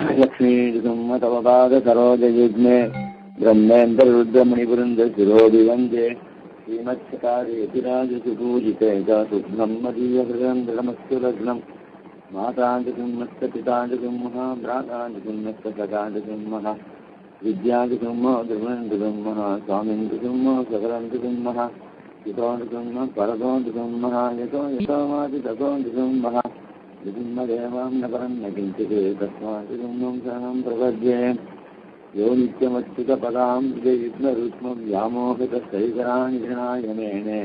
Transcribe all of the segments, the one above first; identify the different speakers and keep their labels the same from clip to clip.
Speaker 1: लक्ष्मीजुगम तव पाद सरोजयुग्मे ब्रह्मेन्द्र रुद्रमुनिवृन्द शिरोभिवन्दे श्रीमत्सकारेतिराजसुपूजिते शुभ्रं मदीयहृदयं लग्नं माताञ्जकुम्मस्य पिताञ्जकुम्मः भ्राताञ्जकुम्मस्य सखाञ्जकुम्मः विद्याञ्जकुम्मः ध्रुवञ्जकुम्मः स्वामिञ्जकुम्मः सकलञ्जकुम्मः हितोञ्जकुम्मः परतोञ्जकुम्मः यतो यतो माति ततोञ्जकुम्मः विधिन्मदेवां न परं न किञ्चित् तस्मात् शरणं प्रपद्ये यो नित्यमच्युतपदां विजयुग्मरुक्मं व्यामोहितस्थैकराणि गृणाय मेने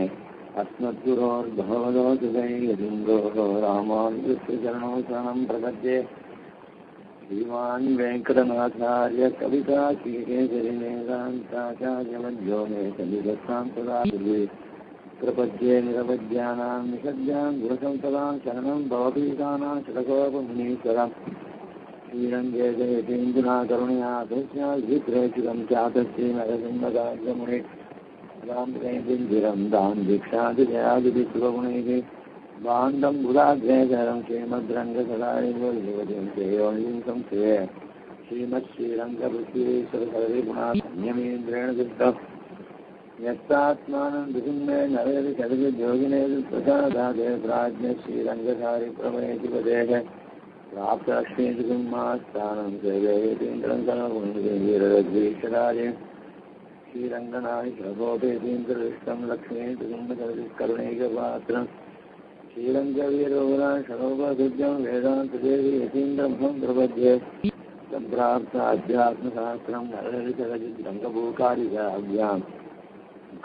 Speaker 1: अस्मद्गुरोर्भगवतोऽसुदैर्यसिन्धोः रामानुजस्य शरणं प्रपद्ये श्रीमान् वेङ्कटनाथार्य कविताकेसरी वेदान्ताचार्यवर्यो मे सन्निधत्तां सदा प्रपद्ये निरवद्यानां निषद्यां गुणसंसदां शरणं भवपीतानां षडकोपमुनीश्वरम् श्रीरङ्गे जयतीन्द्रना करुणया तस्याभिप्रेषितं ख्यातश्रीनरसिंहकार्यमुने रामकेन्द्रं दां दीक्षादिजयादिविश्वगुणैः बान्धं बुधाग्रेसरं श्रीमद्रङ्गसदारिवतिं श्रेयोनिं संश्रये श्रीमत्श्रीरङ्गपृथ्वीश्वरसरिगुणान्यमेन्द्रेण दृष्टम् यत्तात्मानं विचिन्मे नवेदि चरितयोगिने प्रसादादे प्राज्ञ श्रीरङ्गधारि प्रभयति पदेः प्राप्तलक्ष्मीजुगुम्मास्थानं सेवेतीन्द्रं सर्वगुणवीरद्वीक्षराजे श्रीरङ्गनाय प्रभोपेतीन्द्रदृष्टं लक्ष्मीजुगुम्मकरुणैकपात्रं श्रीरङ्गवीरोगुणां षडोपभुज्यं वेदान्तदेवी यतीन्द्रं प्रपद्ये सम्प्राप्ताध्यात्मशास्त्रं नवेदि चरचित् रङ्गभूकारिकाभ्याम्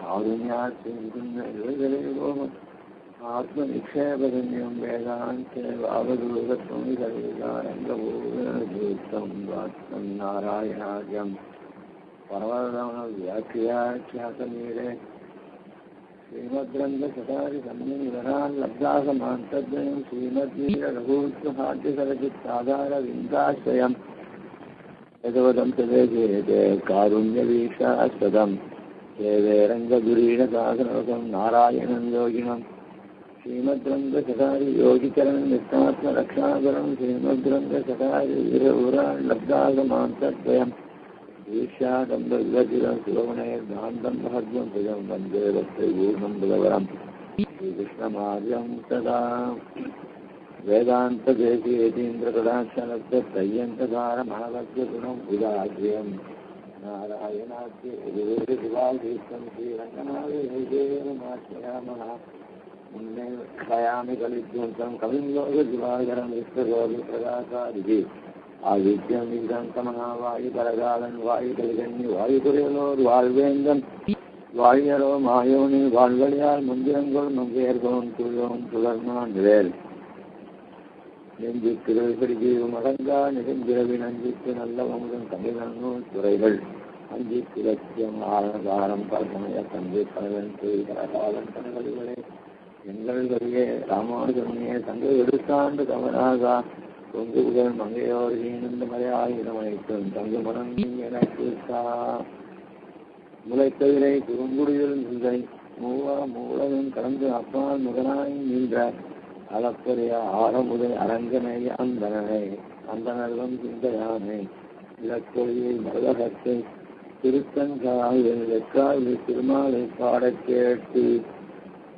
Speaker 1: कारुण्यात्मनिक्षेपगम्यं वेदान्ते वावदूरत्वं सर्वेदारङ्गभूतं वात्सं नारायणार्यं परमव्याख्याख्यातमीरे श्रीमद्रङ्गसतारिसम्मिनिधनान् लब्धासमान्तद्वयं श्रीमद्वीररघूत्वहाद्यसरचित्साधारविन्दाश्रयं यदवदं तदेशेते कारुण्यवीक्षास्पदम् सेवे रङ्गधुरीणसाधनवकं नारायणं योगिनं श्रीमद्रङ्गसठारि योगिचरणं नित्यात्मरक्षाकरं श्रीमद्रङ्गसठारि वीरपुराणलब्धागमान्तद्वयं ईर्ष्यादम्बविभजितं शिवगुणैर्भान्तं महद्वं भुजं वन्दे भक्तैपूर्णं बुधवरं श्रीकृष्णमार्यं सदा वेदान्तदेशीयतीन्द्रकटाक्षणत्यय्यन्तकारमहाभक्तगुणं बुधाग्र्यं नारायणाद्यवागीतं श्रीरङ्गनाथेमाश्रयामः मुन्ने कयामि कलिध्वंसं कविं लोकदिवाकरं विश्वगोविप्रकाशादिभिः आदित्यं विघ्नन्तमः वायुपरकालं वायुकलिकन्नि वायुकुरेलोर्वाழ்வேந்தன் வாழியரோ மாயோனி வாழ்வழியால் முந்திரங்கொள் மங்கையர்கோன் துள்ளோன் துளர்மான் வேல் நெஞ்சிற்கு மடங்கா நெடுஞ்சிறவி நஞ்சிக்கு நல்ல வமுதன் தமிழ் துறைகள் அஞ்சிக்கு இலக்கியம் ஆரணகாரம் பரசமய தந்தை பலவன் பரகாலன் கனகளிகளே எங்கள் வழியே ராமானுஜனியே தங்கள் எடுத்தாண்டு கமனாகா தொங்கு புகழ் மங்கையோர் ஈனந்த மலையாயிரம் அனைத்தும் தங்கு மனம் எனக்கு முளைத்தவிரை குறுங்குடியில் நின்றை மூவா மூலகம் கலந்து அப்பால் முகனாய் நின்ற அளப்பரிய ஆரமுதை அரங்கனை அந்தனனை அந்தனர்வம் சிந்தையானை இலக்கொழியை மருதகத்தை திருத்தங்காயில் வெக்காயில் திருமாலை பாடக் கேட்டு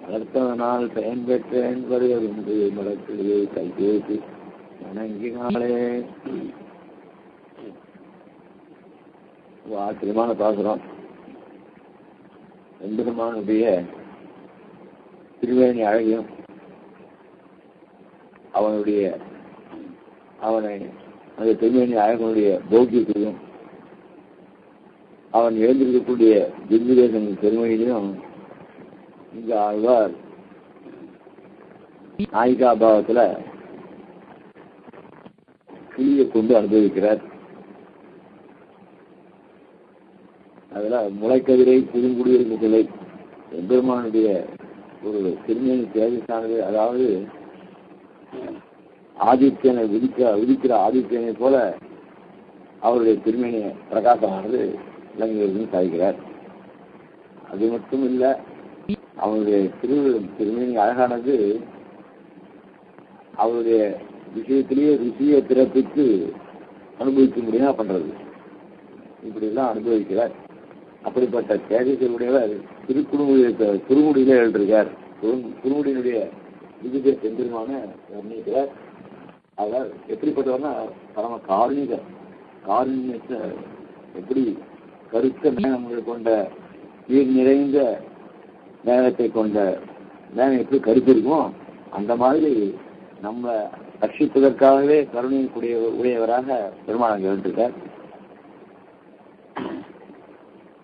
Speaker 1: வளர்த்தவனால் பயன் பெற்றேன் வருவதுண்டு மலக்கிளியை கைபேசி வணங்கினாலே. ஆச்சரியமான பாசுரம். எம்பெருமானுடைய திருவேணி அழகியும் அவனை அந்த திருவேணி அழகனுடைய பௌத்தியத்தையும் அவன் எழுந்திருக்கக்கூடிய திவ்யதேசங்கள் பெருமையிலையும் இங்க ஆழ்வார் நாயிகா பாவத்துல கிளியை கொண்டு அனுபவிக்கிறார். அதுல முளைக்கதிரை புதுங்குடியிருக்கவில்லை எம்பெருமானுடைய ஒரு திருமேனி தேஜஸானது, அதாவது ஆதித்யனை உதிக்கிற ஆதித்யனை போல அவருடைய திருமேனி பிரகாசமானது இளைஞர்களும் சாய்கிறார். அது மட்டும் இல்லை, அவருடைய திருமேனி அழகானது அவருடைய விஷயத்திலேயே ருசியை பிறப்பித்து அனுபவிக்க முடியுமா பண்றது, இப்படிலாம் அனுபவிக்கிறார். அப்படிப்பட்ட தேஜஸுடையவர் திருமுடியில எழுதிருக்கார். திருமுடியினுடைய விதிக செந்திரமான வர்ணிக்கிறார். அவர் எப்படிப்பட்டவர்னா பரம காரணிகர். காரணியத்தை எப்படி கருத்த மேகங்கள் கொண்ட நீர் நிறைந்த மேகத்தை கொண்ட மேகம் எப்படி கருத்து இருக்குமோ அந்த மாதிரி நம்ம ரட்சிப்பதற்காகவே கருணை உடையவராக பெருமாள் அங்கே எழுதிருக்கார்.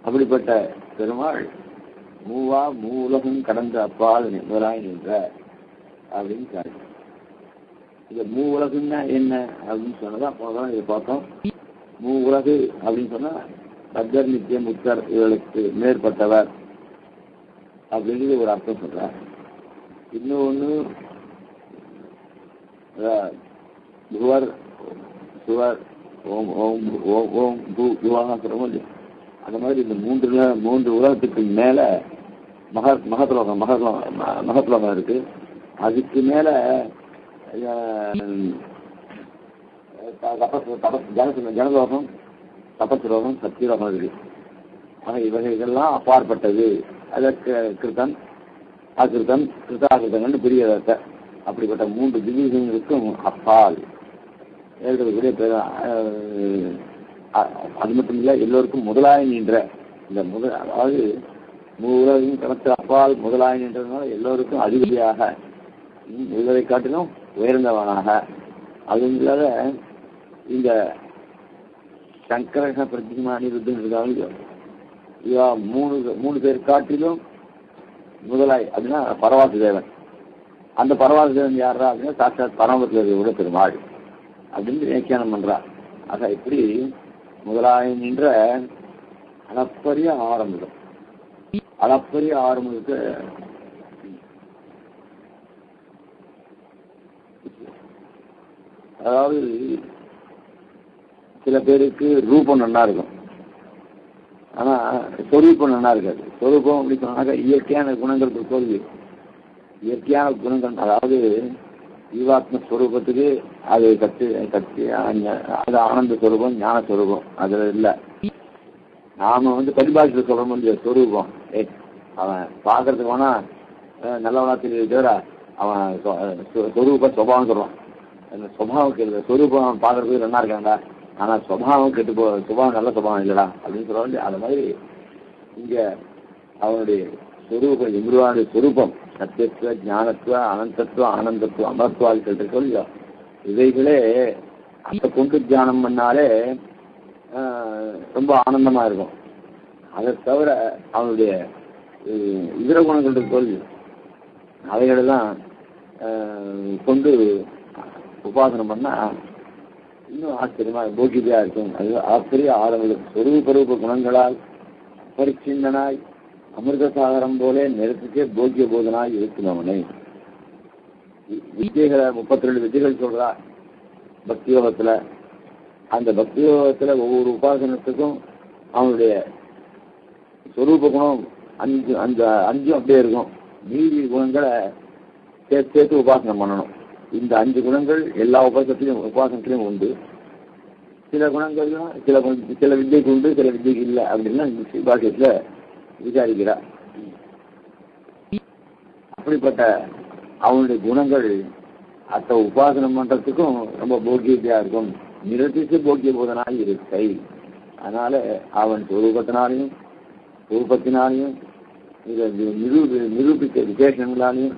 Speaker 1: அப்படிப்பட்ட பெருமாள் மூலகம் கடந்த அப்பால் நிபராய் நின்ற அப்படின்னு காட்டு. இந்த உலகுன்னா என்ன அப்படின்னு சொன்னதான் போனதான் இதை பார்த்தோம். உலகு அப்படின்னு சொன்னா பத்தர் நித்தியம் முத்தர் இவர்களுக்கு மேற்பட்டவர் அப்படிங்கிறது ஒரு அர்த்தம் சொல்றார். இன்னொன்னு புவர் சுவர் ஓம் ஓம் ஓம் ஓம் பூ பூவாக சொல்றோமோ இல்லையா, அந்த மாதிரி இந்த மூன்று உலகத்துக்கு மேல மகத்லோகம் இருக்கு. அதுக்கு மேல ஜனலோகம், தபஸ்லோகம், சத்தியலோகம் இருக்கு. ஆக இவகைகள்லாம் அப்பாற்பட்டது. அதற்கு கிருத்தன், அகிருத்தன், கிருத்தாகிருத்தங்கள்னு பிரியதத்தை அப்படிப்பட்ட 3 திவ்யங்களுக்கும் அப்பால் எழுதக்கூடிய பேர். அது மட்டும் இல்லை, எல்லோருக்கும் முதலாய் நின்ற இந்த அதாவது உலகம் கடத்த அப்பால் முதலாய் நின்றதுனால எல்லோருக்கும் அதிபதியாக இவரை காட்டிலும் உயர்ந்தவனாக. அதுவும் இல்லாத இந்த சங்கரக பிரதிமா அனிருத்தம் இருக்காங்க. இவா 3 பேர் காட்டிலும் முதலாய் அப்படின்னா பரவாச தேவன். அந்த பரவாச தேவன் யாரா அப்படின்னா சாட்சாத் பரமத்தில் உள்ள பெருமாள் அப்படின்னு வியாக்கியானம் பண்றார். ஆக இப்படி முதலாய் நின்ற அளப்பரிய ஆரம்பம். அளப்பரிய ஆரம்பத்துக்கு அதாவது சில பேருக்கு ரூபம் நல்லா இருக்கும், ஆனா சொரூபம் நல்லா இருக்காது. சொரூபம் அப்படி சொன்னாக்க இயற்கையான குணங்கள் தோல்வி. இயற்கையான குணங்கள் அதாவது ஜீவாத்மஸ்வரூபத்துக்கு அது அது ஆனந்த ஸ்வரூபம், ஞான ஸ்வரூபம் அதுல இல்லை. நாம பரிபாஷையில் சொல்றோம் இல்லையா ஸ்வரூபம். அவன் பார்க்கறதுக்கு வேணா நல்லவனா தெரியல தவிர அவன் ஸ்வரூப சுபாவம் சொல்றான். அந்த சுபாவம் கெடுது. ஸ்வரூபம் பார்க்கறதுக்கு நல்லா இருக்காங்கடா, ஆனா சுபாவம் கெட்டு சுபாவம் நல்ல சுபாவம் இல்லடா அப்படின்னு சொல்ல. அது மாதிரி இங்க அவனுடைய ஸ்வரூபம் எம்பெருமானுடைய ஸ்வரூபம் சத்தியத்துவ, ஞானத்துவ, அனந்தத்துவ, ஆனந்தத்துவ, அமரத்துவாதிகள் இருக்கோ இல்லையோ, இவைகளே அதை கொண்டு தியானம் பண்ணாலே ரொம்ப ஆனந்தமா இருக்கும். அதை தவிர அவனுடைய இதர குணங்கள் இருக்கோ இல்லையோ, அவைகளெல்லாம் கொண்டு உபாசனம் பண்ணா இன்னும் ஆச்சரியமா போக்கியதா இருக்கும். அது ஆச்சரிய ஆரம்பம் சொரூபரூப குணங்களால் பரிச்சிந்தனாய் அமிர்தசாகரம் போல நிறத்துக்கே போக்கிய போதனாய் இருக்கிறவனை. வித்தியைகளை 32 வித்தியைகள் சொல்றா பக்தி யோகத்துல. அந்த பக்தி யோகத்துல ஒவ்வொரு உபாசனத்துக்கும் அவனுடைய சொரூப குணம் 5 அந்த 5 அப்படியே இருக்கும். மீதி குணங்களை சேர்த்து உபாசனம் பண்ணணும். இந்த 5 குணங்கள் எல்லா உபாசனத்திலையும் உண்டு. சில குணங்கள்லாம் சில வித்தியைக்கு உண்டு, சில வித்தியைக்கு இல்லை அப்படின்னா பாக்கியத்துல விசாரிக்கிறார். அப்படிப்பட்ட அவனுடைய குணங்கள் அத்த உபாசனம் பண்றதுக்கும் ரொம்ப போக்கியத்தையா இருக்கும். நிரதிச்சு போக்கிய போதனாய் இருக்கை. அதனால அவன் சொரூபத்தினாலையும் ரூபத்தினாலையும் நிரூபிக்க விசேஷங்களாலையும்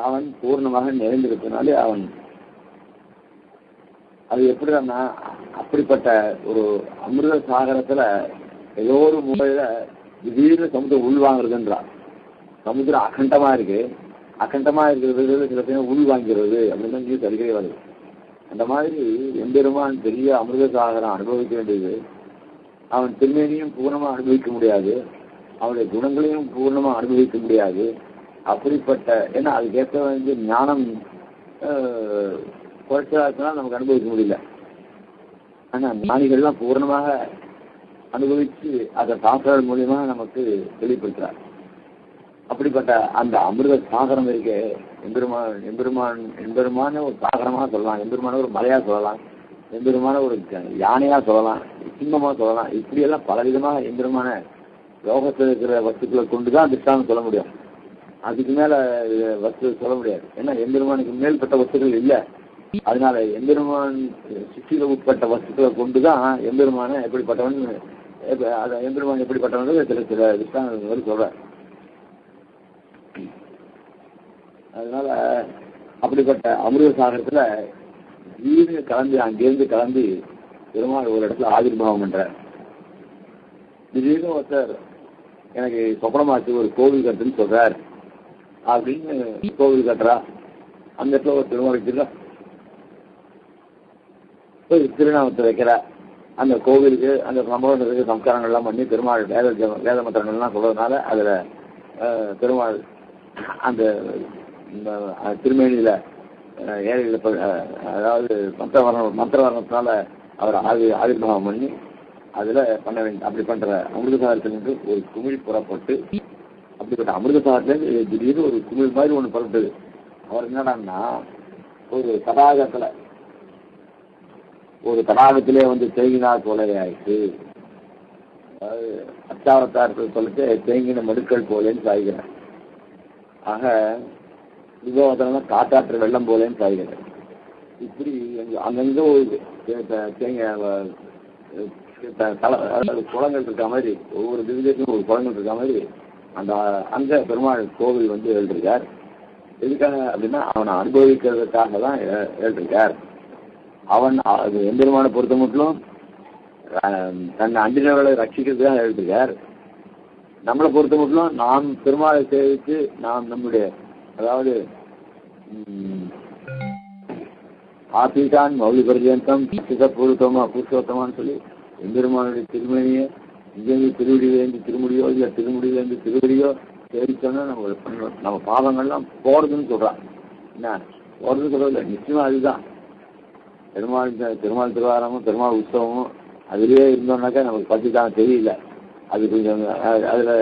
Speaker 1: அவன் பூர்ணமாக நிறைந்திருப்பதனாலே அவன் அது எப்படின்னா அப்படிப்பட்ட ஒரு அமிர்த சாகரத்துல ஏதோ ஒரு முறையில திடீர்னு சமுத்திரம் உள்வாங்கிறதுன்றான். சமுத்திரம் அகண்டமா இருக்கு, அகண்டமா இருக்கிறது சில பேர் உள்வாங்கிறது அப்படின்னு நியூஸ் அடிக்கடி வருது. அந்த மாதிரி எம்பெருமான் பெரிய அமிர்த சாகரம் அனுபவிக்க வேண்டியது. அவன் திருமேனியும் பூர்ணமா அனுபவிக்க முடியாது, அவனுடைய குணங்களையும் பூர்ணமா அனுபவிக்க முடியாது. அப்படிப்பட்ட ஏன்னா அதுக்கேற்ற ஞானம் குறைச்சலா இருக்கனால நமக்கு அனுபவிக்க முடியல. ஆனா ஞானிகள்லாம் பூர்ணமாக அனுபவிச்சு அதை சாஸ்திரங்கள் மூலியமா நமக்கு வெளிப்படுத்துறார். அப்படிப்பட்ட அந்த அமிர்த சாகரம் இருக்க எம்பெருமான ஒரு சாகரமா சொல்லலாம், எம்பெருமான ஒரு மலையா சொல்லலாம், எம்பெருமான ஒரு யானையா சொல்லலாம், சிம்மமா சொல்லலாம். இப்படியெல்லாம் பலவிதமாக எம்பெருமான லோகத்தில் இருக்கிற வஸ்துக்களை கொண்டுதான் திருஷ்டாந்தம் சொல்ல முடியும். அதுக்கு மேல வஸ்து சொல்ல முடியாது. ஏன்னா எம்பெருமானுக்கு மேல்பட்ட வஸ்துக்கள் இல்லை. அதனால எம்பெருமான் சிற்றில உட்பட்ட வஸ்துக்களை கொண்டுதான் எம்பெருமான எப்படிப்பட்டவன், எம்பெருமான் எப்படிப்பட்டவன் சில சில திருஷ்டாந்தங்கள் சொல்றார். அதனால அப்படிப்பட்ட அமிர்த சாகரத்துல வீடு கலந்து அங்கிருந்து கலந்து பெருமாள் ஒரு இடத்துல ஆவிர்வாவம் பண்ற. திடீர்னு ஒருத்தர் எனக்கு சொப்பனமாச்சு ஒரு கோவில் கட்டுன்னு சொல்றார் அப்படின்னு கோவில் கட்டுறா. அந்த இடத்துல ஒரு பெருமாள் வச்சிருக்கா, திருநாமத்தை வைக்கிற. அந்த கோவிலுக்கு அந்த சம்பவத்துக்கு சம்ஸ்காரங்கள்லாம் பண்ணி பெருமாள் வேத மந்திரங்கள்லாம் சொல்றதுனால அதுல பெருமாள் அந்த திருமேனியில ஏழைகள் அதாவது மந்திரவர்ணத்தினால அவர் ஆவிர்வாவம் பண்ணி அதுல பண்ண வேண்டிய அப்படி பண்ற அமிர்தசாரத்திலிருந்து ஒரு குமிழ் புறப்பட்டு, அப்படிப்பட்ட அமிர்தசாரத்திலிருந்து திடீர்னு ஒரு குமிழ் மாதிரி ஒண்ணு புறப்பட்டது. அவர் என்னடான்னா ஒரு தடாகத்திலே வந்து தேங்கினார் போல ஆயிடுச்சு. அதாவது அச்சாவத்தாரத்தை சொல்லிட்டு தேங்கின மடுக்கள் போலேன்னு சாய்கிறார். ஆக விபவத்தனா காட்டாற்று வெள்ளம் போலேன்னு சாய்கிறார். இப்படி அங்கங்க ஒரு குளங்கள் இருக்க மாதிரி, ஒவ்வொரு திவ்யத்துக்கும் ஒரு குளங்கள் இருக்க மாதிரி அந்த அங்க பெருமாள் கோவில் வந்து எழுதிருக்கார். எதுக்காக அப்படின்னா அவனை அனுபவிக்கிறதுக்காக தான் எழுதிருக்கார். அவன் எம்பெருமானை பொறுத்த மட்டும் தன்னை அண்டினவர்களை ரட்சிக்கிறதுக்காக எழுதிருக்கார். நம்மளை பொறுத்த மட்டும் நாம் பெருமாளை சேவித்து நாம் நம்முடைய அதாவது ஆசீட்டான் மௌலி பர்யந்தம் புருஷோத்தமான்னு சொல்லி எம்பெருமானுடைய திருமணியை இங்கேருந்து திருவடியிலேருந்து திருமுடியோ இல்லை திருமுடியிலேருந்து திருவடியோ சேவிச்சோன்னா நம்ம பாவங்கள்லாம் போறதுன்னு சொல்றான். என்ன போறது சொல்றதில்ல, நிச்சயமா அதுதான் பெருமாள் திருவாரமும் பெருமாள் உற்சவமும் அதுலேயே இருந்தோம்னாக்கா நமக்கு பற்றி தான் தெரியல. அது கொஞ்சம் அதில்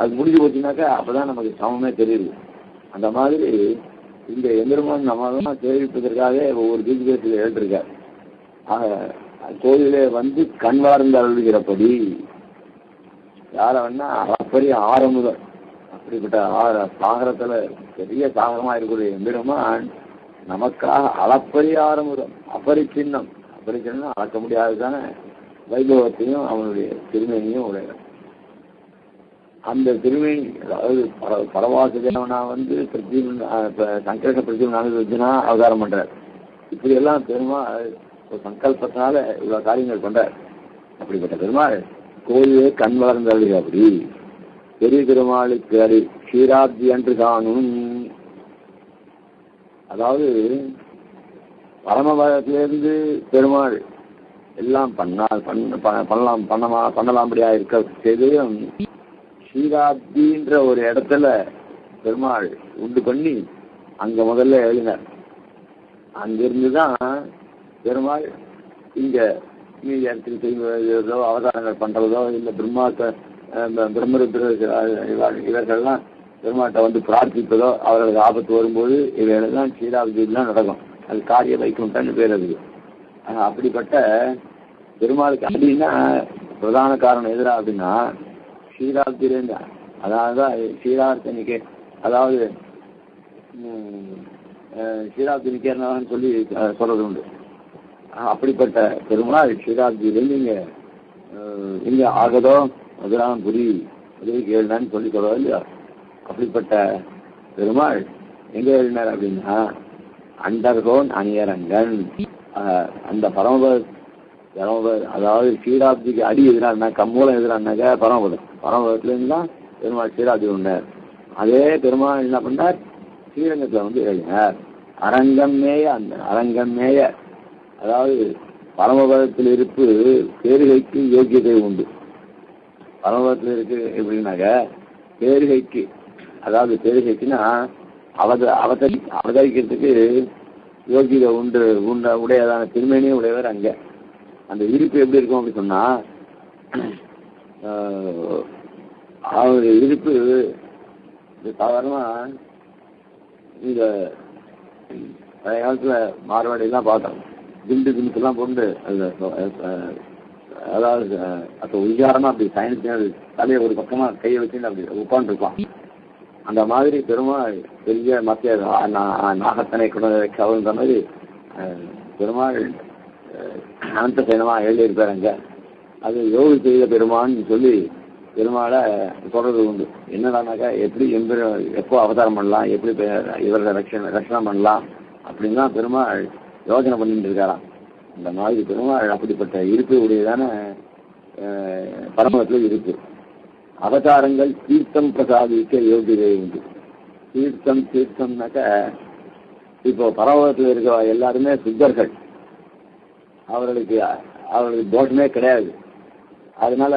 Speaker 1: அது முடிஞ்சு போச்சுனாக்கா அப்போதான் நமக்கு சமமே தெரியுது. அந்த மாதிரி இந்த எம்பெருமான் நம்ம சேவிப்பதற்காக ஒவ்வொரு தீர்க்கத்தில் எழுதிருக்கார். ஆக கோயிலே வந்து கண் வார்ந்து அருள்கிறபடி யார வேணா அப்பரிய ஆரம்பம் அப்படிப்பட்ட சாகரத்துல பெரிய சாகரமா இருக்கக்கூடிய எம்பெருமான் நமக்காக அளப்பரிய ஆரம்பம் அபரிச்சின்னம் அளக்க முடியாதுதான வைபவத்தையும் அவனுடைய திருமேனியும் உடைய அந்த திருமேனி. அதாவது பரவாச தேவனா வந்து சங்கரக பிரத்யும்னா அவதாரம் பண்றார். இப்படி எல்லாம் பெருமாள் ஒரு சங்கல்பத்தினால இவ்வளவு காரியங்கள் பண்றார். அப்படிப்பட்ட பெருமாள் கோயிலே கண் வளர்ந்தது. அப்படி பெரிய பெருமாளுக்கு அது க்ஷீராப்தி அன்று காணும். அதாவது பரமபதத்திலிருந்து பெருமாள் எல்லாம் பண்ணலாம்படியா இருக்க செய்தையும் க்ஷீராப்தின்ற ஒரு இடத்துல பெருமாள் உண்டு பண்ணி அங்க முதல்ல எழுதினார். அங்கிருந்துதான் பெருமாள் இங்க மீதி இடத்துக்கு செய்வதோ அவதாரங்கள் பண்றதோ இல்லை பிரம்மருத்ர இவர்கள்லாம் பெருமாட்டை வந்து பிரார்த்திப்பதோ அவர்களுக்கு ஆபத்து வரும்போது இவையெல்லாம் க்ஷீராப்தியெல்லாம் நடக்கும். அது காரிய வைக்கும்ட்டான்னு பேர் அதுக்கு. அப்படிப்பட்ட பெருமாளுக்கு அப்படின்னா பிரதான காரணம் எதிரா அப்படின்னா க்ஷீராப்தியிலேருந்து அதான் க்ஷீரார்த்தனிக்கே அதாவது க்ஷீராப்தி நிக்கிறனான்னு சொல்லி சொல்றது உண்டு. அப்படிப்பட்ட பெருமாள் க்ஷீராப்தியிலேருந்து இங்க ஆகதோ மதுராம்புரி மதுரைக்கு எழுதினான்னு சொல்லி சொல்றது இல்லையா. அப்படிப்பட்ட பெருமாள் எங்க எழுதினார் அப்படின்னா அண்டர்கோன் அணியரங்கன். அந்த பரமபத அதாவது க்ஷீராப்திக்கு அடி எதிரானா கம்மூலம் எதிரானாக்க பரமபதத்திலேருந்து தான் பெருமாள் க்ஷீராப்தி உண்டார். அதே பெருமாள் என்ன பண்ணார், ஸ்ரீரங்கத்தில் வந்து எழுதினார். அரங்கம் மேய அதாவது பரமபதத்தில் இருப்பு பேருகைக்கு யோக்கியதை உண்டு. பரமபதத்தில் இருக்கு எப்படின்னாக்க பேருகைக்கு அதாவது பேருகைக்குன்னா அவதரிக்கிறதுக்கு யோகிதை உடையதான திருமேனியும் உடையவர். அங்க அந்த இருப்பு எப்படி இருக்கும் அப்படின்னு சொன்னா அவருடைய இருப்பு சாதாரணமா இந்த பழைய காலத்துல மார்வாடியெல்லாம் பார்த்தோம். திண்டுக்கெல்லாம் கொண்டு அதாவது அப்போ உயிராரமா அப்படி சயனிச்சு தலையை ஒரு பக்கமா கையை வச்சுன்னு அப்படி உட்காந்துருப்பான். அந்த மாதிரி பெருமாள் பெரிய மத்திய நாகத்தனை கவர்ந்த மாதிரி பெருமாள் அனந்த சைனமா எழுதியிருப்பாருங்க. அது யோகி செய்த பெருமான்னு சொல்லி பெருமாளை சொல்றது உண்டு. என்னடானாக்கா எப்படி எப்போ அவதாரம் பண்ணலாம், எப்படி இவரை ரட்சணம் பண்ணலாம் அப்படின்லாம் பெருமாள் யோசனை பண்ணிட்டு இருக்காராம். இந்த மாதிரி பெருமாள் அப்படிப்பட்ட இருப்பு உடையதான பரமத்தில் இருக்கு. அவதாரங்கள் தீர்த்தம் பிரசாதிக்க யோகியதை உண்டு. தீர்த்தம்னாக்க இப்போ பரமத்தில் இருக்க எல்லாருமே சித்தர்கள், அவர்களுக்கு தோஷமே கிடையாது. அதனால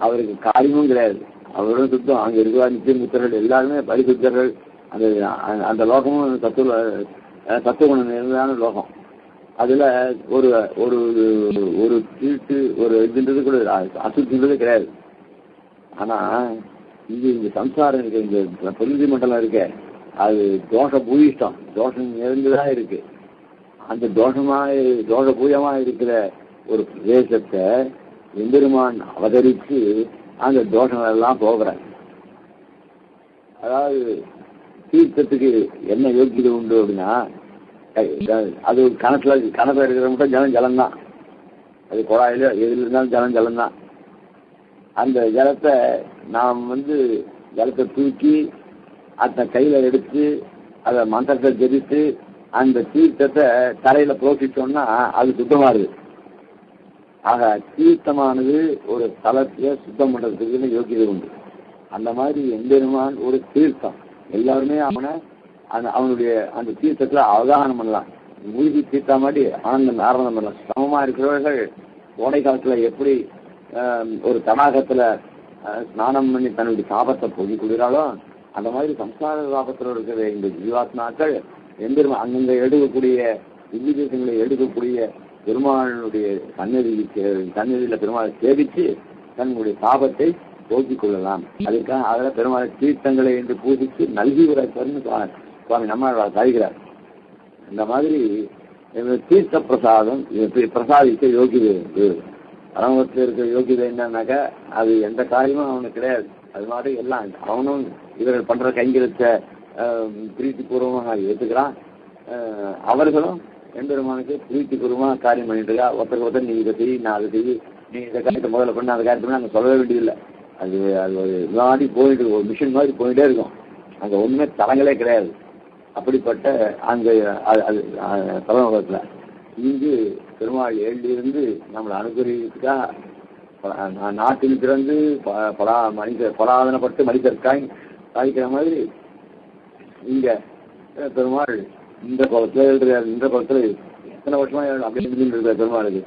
Speaker 1: அவருக்கு காரியமும் கிடையாது, அவர்களும் சுத்தம். அங்கே இருக்கிற நித்திய முத்தர்கள் எல்லாருமே பரிசுத்தர்கள். அந்த லோகமும் தத்துவகுணம் நிறைந்தான லோகம். அதுல ஒரு ஒரு ஒரு தீட்டு ஒரு இதுன்றது கூட அசுத்தின்றது கிடையாது. ஆனா இந்த சம்சாரம் இருக்கு, இந்த பிரகிருதி மண்டலம் இருக்க, அது தோஷ பூயிஷ்டம், தோஷம் நிறைந்துதான் இருக்கு. அந்த தோஷ பூயமா இருக்கிற ஒரு பிரதேசத்தை எம்பெருமான் அவதரித்து அந்த தோஷங்கள் எல்லாம் போகிறார். அதாவது தீர்த்தத்துக்கு என்ன யோக்கியதை உண்டு அப்படின்னா, அது கணத்துல இருக்கிற மட்டும் ஜலம்தான். அது குழாயில எதில் இருந்தாலும் ஜலம்தான். அந்த ஜலத்தை நாம் ஜலத்தை தூக்கி அந்த கையில எடுத்து அதை மந்திரத்தை ஜெபித்து அந்த தீர்த்தத்தை தரையில புரோசிட்டோம்னா அது சுத்தமாகுது. ஆக தீர்த்தமானது ஒரு தலத்தைய சுத்தம் பண்றதுக்கு யோக்கியதை உண்டு. அந்த மாதிரி எம்பெருமான் ஒரு தீர்த்தம். எல்லாருமே அவனுடைய அந்த தீர்த்தத்துல அவதானம் பண்ணலாம். மூழ்கி தீர்த்தா மாதிரி ஆனந்தம் பண்ணலாம். சமமா இருக்கிறவர்கள் கோடை காலத்துல எப்படி ஒரு தடாகத்துல ஸ்நானம் பண்ணி தன்னுடைய சாபத்தை போகி கொள்கிறாளோ, அந்த மாதிரி சம்சார சாபத்தில் இருக்கிற இந்த ஜீவாத்மாக்கள் எம்பெருமான் அங்கங்க எடுக்கக்கூடிய திவ்யதேசங்களை எடுக்கக்கூடிய பெருமாளுடைய சன்னதியில பெருமாளை சேவித்து தன்னுடைய சாபத்தை போக்கிக் கொள்ளலாம். அதுக்காக அதில் பெருமாளை தீர்த்தங்களை என்று பூஜித்து நல்கி உரைப்பர்னு சுவாமி நம்ம சாதிக்கிறார். இந்த மாதிரி தீர்த்த பிரசாதம் பிரசாதிக்க யோகியதை. அரங்கத்தில் இருக்கிற யோகியதை என்னன்னாக்கா அது எந்த காரியமும் அவனுக்கு கிடையாது. அது மாதிரி எல்லாம் அவனும் இவர்கள் பண்ற கைங்கரியத்தை பிரீத்திபூர்வமாக ஏற்றுக்கிறான். அவர்களும் எம்பெருமானுக்கு பிரீத்திபூர்வமாக காரியம் பண்ணிட்டு இருக்கா. ஒருத்தர் நீ இதை செய், நான் அதை செய், நீ இந்த காரியத்தை முதல்ல பண்ண அந்த காரியத்தை நாங்கள் சொல்லவே வேண்டியதில்லை. அது ஒரு விளையாடி போயிட்டு ஒரு மிஷின் மாதிரி போயிட்டே இருக்கும். அங்கே ஒன்றுமே தலங்களே கிடையாது. அப்படிப்பட்ட அந்த தலைமுகத்தில் இங்கு பெருமாள் எழுதியிருந்து நம்மளை அனுகரிக்கிறதுக்காக நாட்டில் பிறந்து பலாதனப்பட்டு மனிதர்காய் சாதிக்கிற மாதிரி இங்க பெருமாள் இந்த குளத்துல எழுதுறாரு. இந்த குளத்துல எத்தனை வருஷமா அப்படி எழுதிருக்காரு பெருமாளுக்கு.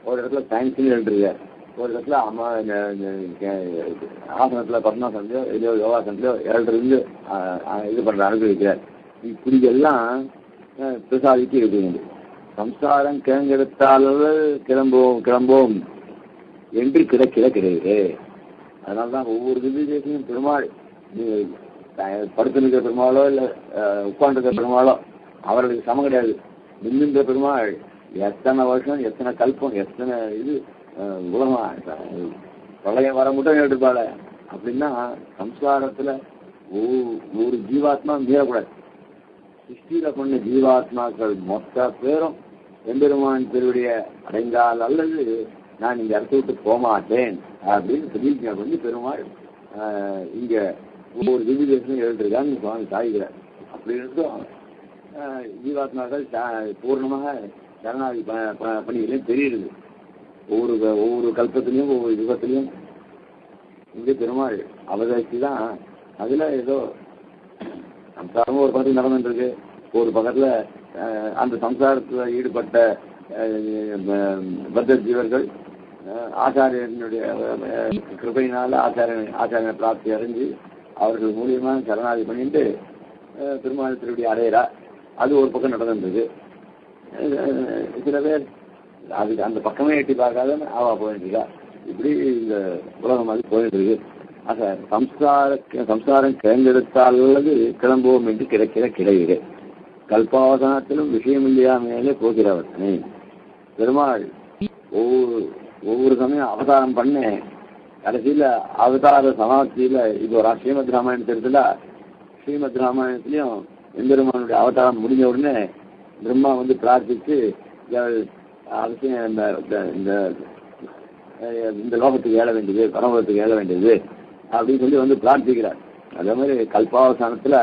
Speaker 1: ஒரு இடத்துல சயின்ஸ்லயும் எழுதுறாரு, ஒரு இடத்துல ஆசனத்துல பத்மாசனத்திலயோ இல்லையோ யோகாசனத்திலயோ எழுதுறது இது பண்ற அனுபவிக்கிறார். இப்படி எல்லாம் பிரசாதிக்கு இருக்குது. சம்சாரம் கிளங்கெடுத்தால் கிளம்போம் என்று கிடையாது. அதனால்தான் ஒவ்வொரு திவ்யதேசமும் பெருமாள் படுத்து நிற்கிற பெருமாளோ இல்லை உட்காந்துருக்கிற பெருமாளோ அவர்களுக்கு சமம் கிடையாது. நின்றுன்ற பெருமாள் எத்தனை வருஷம், எத்தனை கல்பம், எத்தனை இது உலகமா பிரளயம் வர மட்டும் எடுப்பாள். அப்படின்னா சம்சாரத்துல ஒரு ஜீவாத்மா மீறக்கூடாது. சிருஷ்டியில கொண்ட ஜீவாத்மாக்கள் மொத்த பேரும் எம்பெருமான் திருவுடைய அடைந்தால் அல்லது நான் இந்த இடத்த விட்டு போகமாட்டேன் அப்படின்னு பிரதிஜை பண்ணி பெருமாள் இங்க ஒவ்வொரு திவ்யதேசமும் எழுதிருக்கான்னு சுவாமி சாதிக்கிறார். அப்படி இருந்தும் ஜீவாத்மாக்கள் பூர்ணமாக சரணாகி பணிகளையும் தெரியுது. ஒவ்வொரு கல்பத்திலையும் ஒவ்வொரு யுகத்திலையும் இங்கே பெருமாள் அவதரிச்சு தான் அதுல ஏதோ சம்சாரமும் ஒரு பக்கத்தில் நடந்துருக்கு. ஒரு பக்கத்துல அந்த சம்சாரத்தில் ஈடுபட்ட பத்த ஜீவர்கள் ஆச்சாரியனுடைய கிருபையினால ஆச்சாரிய பிராப்தி அடைஞ்சு அவர்கள் மூலியமா சரணாதி பண்ணிட்டு பெருமாள் திருவடி அடையிறா. அது ஒரு பக்கம் நடந்துருக்கு. சில பேர் அதுக்கு அந்த பக்கமே எட்டி பார்க்காத அவா போயிட்டு இருக்கா. இப்படி இந்த உலகம் மாதிரி போயிட்டு இருக்கு. ஆக சம்சாரம் கிளம்பெடுத்தால் அல்லது கிளம்புவோம் என்று கிடையாது. கல்பாவசானத்திலும் விஷயம் இல்லையாமையிலே போகிறவர்த்தனை. பெருமாள் ஒவ்வொரு சமயம் அவதாரம் பண்ண கடைசியில அவதார சமாப்தியில இப்போ ஸ்ரீமத் ராமாயணத்தை எடுத்துல ஸ்ரீமத் ராமாயணத்திலையும் எம்பெருமானுடைய அவதாரம் முடிஞ்ச உடனே பிரம்மா வந்து பிரார்த்திச்சு அவசியம் இந்த லோகத்துக்கு ஏழ வேண்டியது பரமலோகத்துக்கு ஏழ வேண்டியது அப்படின்னு சொல்லி வந்து பிரார்த்திக்கிறார். அதே மாதிரி கல்பாவசானத்துல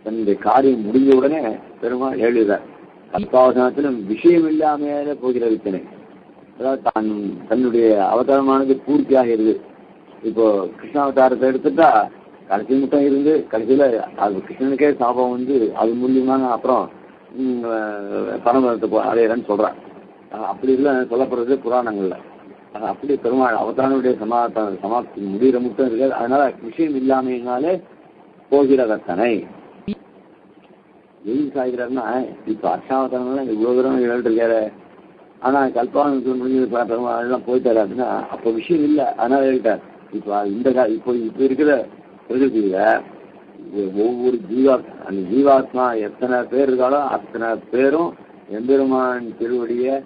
Speaker 1: தன்னுடைய காரியம் முடிஞ்ச உடனே பெருமாள் எழுதுறார். கல்பாவசானத்திலும் விஷயம் இல்லாமையால போகிற வித்தனை, அதாவது தன்னுடைய அவதாரமானது பூர்த்தி ஆகிறது. இப்போ கிருஷ்ணாவதாரத்தை எடுத்துட்டா கடைசி மட்டும் இருந்து கடைசியில அது கிருஷ்ணனுக்கே சாபம் வந்து அது மூலியமான அப்புறம் பரமத்தை அடையிறன்னு சொல்றான். அப்படி இல்லை சொல்லப்படுறது புராணங்கள்ல. அப்படி பெருமாள் அவதாரனுடைய சமாப்தி முடிகிற மட்டும் இருக்காது. அதனால விஷயம் இல்லாமையினாலே போகிற கர்த்தனை எது சாய்கிறாருன்னா இப்ப அர்ச்சாவதாரம் இவ்வளவு தூரம் எழுதிருக்காரு. ஆனா கல்பாவனுக்கு முடிஞ்சது பெருமாள் எல்லாம் போயிட்டாரு அப்படின்னா அப்போ விஷயம் இல்லை. அதனால எழுதிட்டார். இப்போ இருக்கிற பிரகிருதியில ஒவ்வொரு அந்த ஜீவாத்மா எத்தனை பேர் இருக்காலோ அத்தனை பேரும் எம்பெருமான் திருவடிய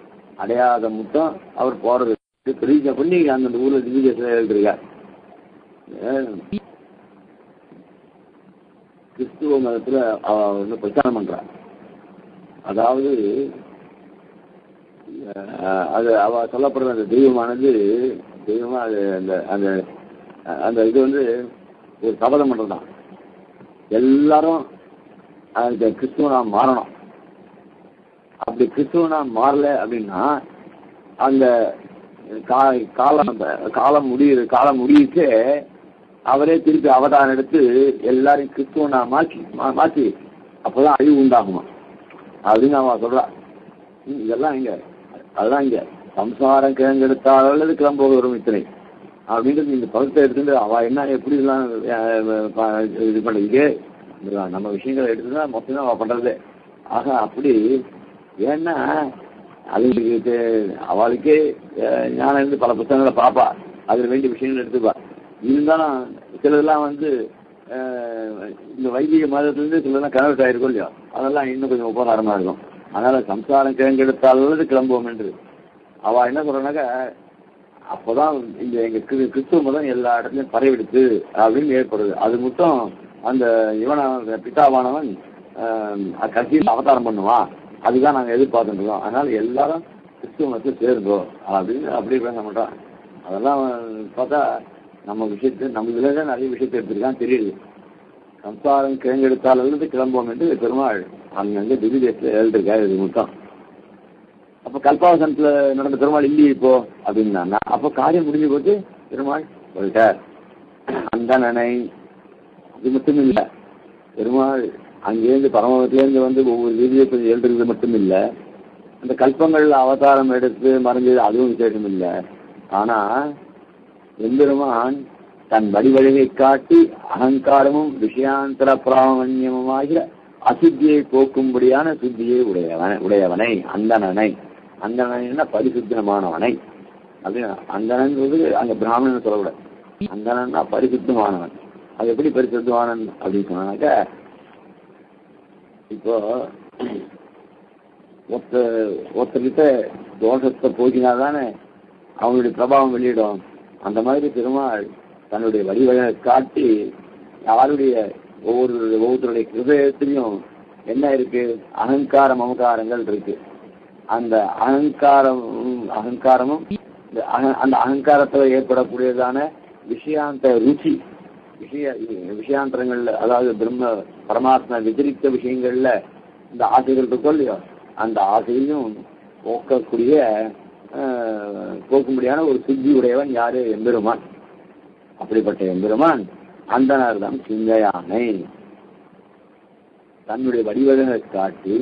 Speaker 1: அடையாத மட்டும் அவர் போறது பிரதிஜை பண்ணி அந்த ஊர்ல திவ்யத்துல எழுதிருக்கார். கிறிஸ்துவ மதத்துல அவ பிரச்சாரம் பண்றார். அதாவது அது அவ சொல்லப்படுற அந்த தெய்வமானது தெய்வமா அது அந்த அந்த இது வந்து ஒரு சபதம் பண்றதுதான். எல்லாரும் அந்த கிறிஸ்துவனா மாறணும். அப்படி கிறிஸ்துவனா மாறல அப்படின்னா அந்த காலம் முடியிட்டு அவரே திருப்பி அவதாரம் எடுத்து எல்லாரையும் கிறிஸ்துவனா மாற்றி அப்பதான் அழிவு உண்டாகுமா அப்படின்னு அவன் சொல்றா. இதெல்லாம் இங்க அதுதான் இங்க சம்சாரம் கிழங்கெடுத்தாலும் கிளம்ப வரும் இத்தனை அப்படின்றது இந்த பகுத்தை எடுத்துட்டு அவ என்ன எப்படி எல்லாம் இது பண்ணிக்கிட்டே நம்ம விஷயங்களை எடுத்துதான் மொத்தம் அவ பண்றது. ஆக அப்படி ஏன்னா அதுங்களுக்கு அவளுக்கே ஞானம் இருந்து பல புத்தகங்களை பார்ப்பா, அதுல வேண்டிய விஷயங்கள் எடுத்துப்பா. இருந்தாலும் சிலதெல்லாம் வந்து இந்த வைதிக மதத்திலிருந்து சிலதெல்லாம் கன்வெர்ட் ஆயிருக்கும் இல்லையோ அதெல்லாம் இன்னும் கொஞ்சம் உபகாரமா இருக்கும். அதனால சம்சாரம் கிழங்கெடுத்தாலும் கிளம்புவோம் என்று அவ என்ன சொல்றனாக்க அப்போதான் இந்த எங்க கிறிஸ்துவ மதம் எல்லா இடத்துலையும் பரவிடுச்சு அப்படின்னு ஏற்படுது. அது மட்டும் அந்த பிதாவானவன் கட்சியில் அவதாரம் பண்ணுவான், அதுதான் நாங்கள் எதிர்பார்த்துட்டு இருக்கோம். அதனால எல்லாரும் கிறிஸ்துவ மதத்தை சேர்ந்தோம் அப்படின்னு அப்படி பேச மாட்டோம். அதெல்லாம் பார்த்தா நம்ம இதுல தான் நிறைய விஷயத்தை எடுத்துருக்கான்னு தெரியுது. சம்சாரம் கிழங்கெடுத்தாலிருந்து கிளம்புவோம் என்று பெருமாள் அங்கங்க திவ்ய தேசத்துல எழுதிருக்காரு. இது மட்டும் அப்ப கல்பாவசனத்துல நடந்த பெருமாள் இல்லையே இப்போ அப்படின்னா அப்போ காரியம் முடிஞ்சு போட்டு பெருமாள் போயிட்டார். அந்த நினை இது மட்டும் இல்லை, பெருமாள் அங்கேருந்து பரமத்திலேருந்து வந்து ஒவ்வொரு திவ்யத்தை எழுதுறது மட்டும் இல்லை, அந்த கல்பங்கள்ல அவதாரம் எடுத்து மறைஞ்சது அதுவும் விசேஷம் இல்லை. ஆனா எம்பெருமான் தன் வடிவழகை காட்டி அகங்காரமும் விஷயாந்தர பிராமணியமுமாகிற அசுத்தியை போக்கும்படியான சுத்தியை உடையவனை அந்தணனை. அந்தணனா பரிசுத்தமானவனை அப்படின்னு. அந்தணன்றது அங்க பிராமணன் சொல்லக்கூடாது. அந்தணன்னா பரிசுத்தமானவன். அது எப்படி பரிசுத்தமானவன் அப்படின்னு சொன்னாக்க இப்போ ஒருத்தர்கிட்ட தோஷத்தை போக்கினாதானே அவங்களுடைய பிரபாவம் வெளியிடும். அந்த மாதிரி பெருமாள் தன்னுடைய வடிவழகை காட்டி யாருடைய ஒவ்வொருத்தருடைய ஹிருதயத்திலையும் என்ன இருக்கு, அகங்கார மமகாரங்கள் இருக்கு. அந்த அகங்காரமும் அந்த அகங்காரத்தில் ஏற்படக்கூடியதான விஷயாந்த ருச்சி விஷயாந்தரங்கள்ல அதாவது பிரம்ம பரமாத்மா விதிரித்த விஷயங்கள்ல இந்த ஆசைகள் இருக்கோ இல்லையோ அந்த ஆசையும் போக்கும்படியான ஒரு சுத்தி உடையவன் யாரு, எம்பெருமான். அப்படிப்பட்ட எம்பெருமான் அந்தனர் தான் சிந்தையானை தன்னுடைய வடிவழகை காட்டி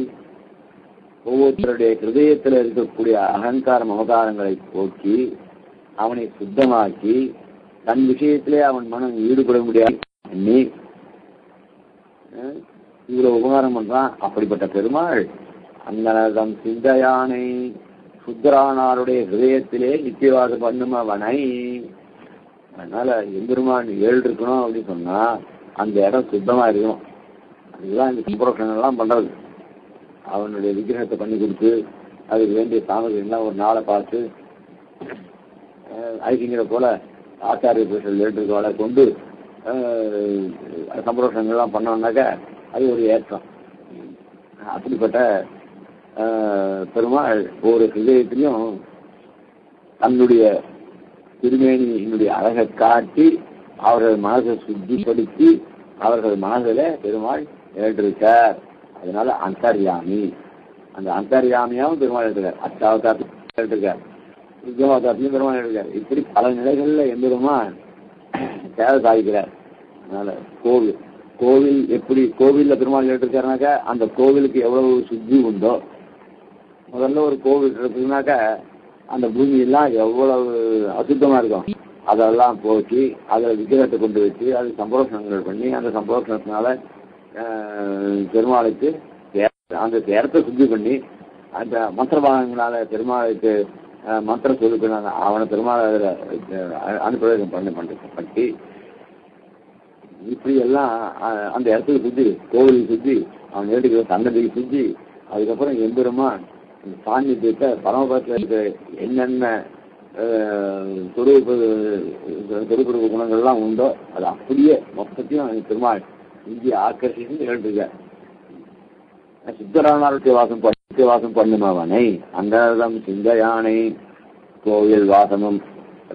Speaker 1: ஒவ்வொருத்தருடைய ஹிருதயத்தில் இருக்கக்கூடிய அகங்கார மமகாரங்களை போக்கி அவனை சுத்தமாக்கி தன் விஷயத்திலே அவன் மனம் ஈடுபட முடியாது நீ இவ்வளவு உபகாரம் பண்றான். அப்படிப்பட்ட பெருமாள் அந்தனதம் சிந்தையானை சுத்தரானாருடைய ஹிருதயத்திலே நித்தியவாசம் பண்ணும் அவனை. அதனால எம்பெருமான் 7 இருக்கணும் அப்படின்னு சொன்னா அந்த இடம் சுத்தமா இருக்கணும். அதுதான் இந்த சுப்ரோஷன் எல்லாம் பண்றது. அவனுடைய விக்கிரகத்தை பண்ணி கொடுத்து அதுக்கு வேண்டிய சாமகிரிலாம் ஒரு நாளை பார்த்து ஐக்கிங்கிற போல ஆச்சாரிய பேசல் வேண்டுகோளை கொண்டு சம்பரோஷங்கள்லாம் பண்ணோம்னாக்க அது ஒரு ஏற்றம். அப்படிப்பட்ட பெருமாள் ஒரு ஹிருதயத்திலையும் தன்னுடைய திருமேனியினுடைய அழகை காட்டி அவர்கள் மனதை சுத்திப்படுத்தி அவர்கள் மனதில் பெருமாள் ஏற்றிருக்கார். அதனால அந்தர்யாமி, அந்த அந்தர்யாமியாவும் பெருமாள் எடுத்துக்கார், அஷ்டாவதாரத்தையும் எடுத்துக்கார், யுத்தவதாரத்தையும் பெருமாள் எடுக்கார். இப்படி பல நிலைகளில் எம்பெருமான் சேவை சாதிக்கிறார். அதனால கோவில் எப்படி கோவிலில் பெருமாள் எடுத்துருக்காருனாக்கா அந்த கோவிலுக்கு எவ்வளவு சுத்தி உண்டோ, முதல்ல ஒரு கோவில் இருக்குனாக்கா அந்த பூமியெல்லாம் எவ்வளவு அசுத்தமாக இருக்கும் அதெல்லாம் போக்கி அதை விக்கிரகத்தை கொண்டு வச்சு அது சம்பரோஷங்கள் பண்ணி அந்த சம்பரோஷத்தினால பெருமாளுக்கு அந்த இடத்தை சுத்தி பண்ணி அந்த மந்திரபாகங்களால பெருமாளுக்கு மந்திரம் சொல்லிக்கிறாங்க. அவனை பெருமாள் அதில் அனுப்பிரவேசம் பண்ணி இப்படி எல்லாம் அந்த இடத்துக்கு சுற்றி கோவிலுக்கு சுற்றி அவன் ஏற்றுக்கிற சன்னதிக்கு சுற்றி அதுக்கப்புறம் எம்பெருமான் சாநித்தியத்தை பரமபதத்தில் இருக்கிற என்னென்ன தொடுப்பு குணங்கள்லாம் உண்டோ அது அப்படியே மொத்தத்தையும் பெருமாள் இங்கே ஆக்கர்ஷித்து எழுதுக. சித்தரானாருடைய வாசம் பண்ணுமவனை அந்தரம் சிந்த யானை கோவில் வாசமும்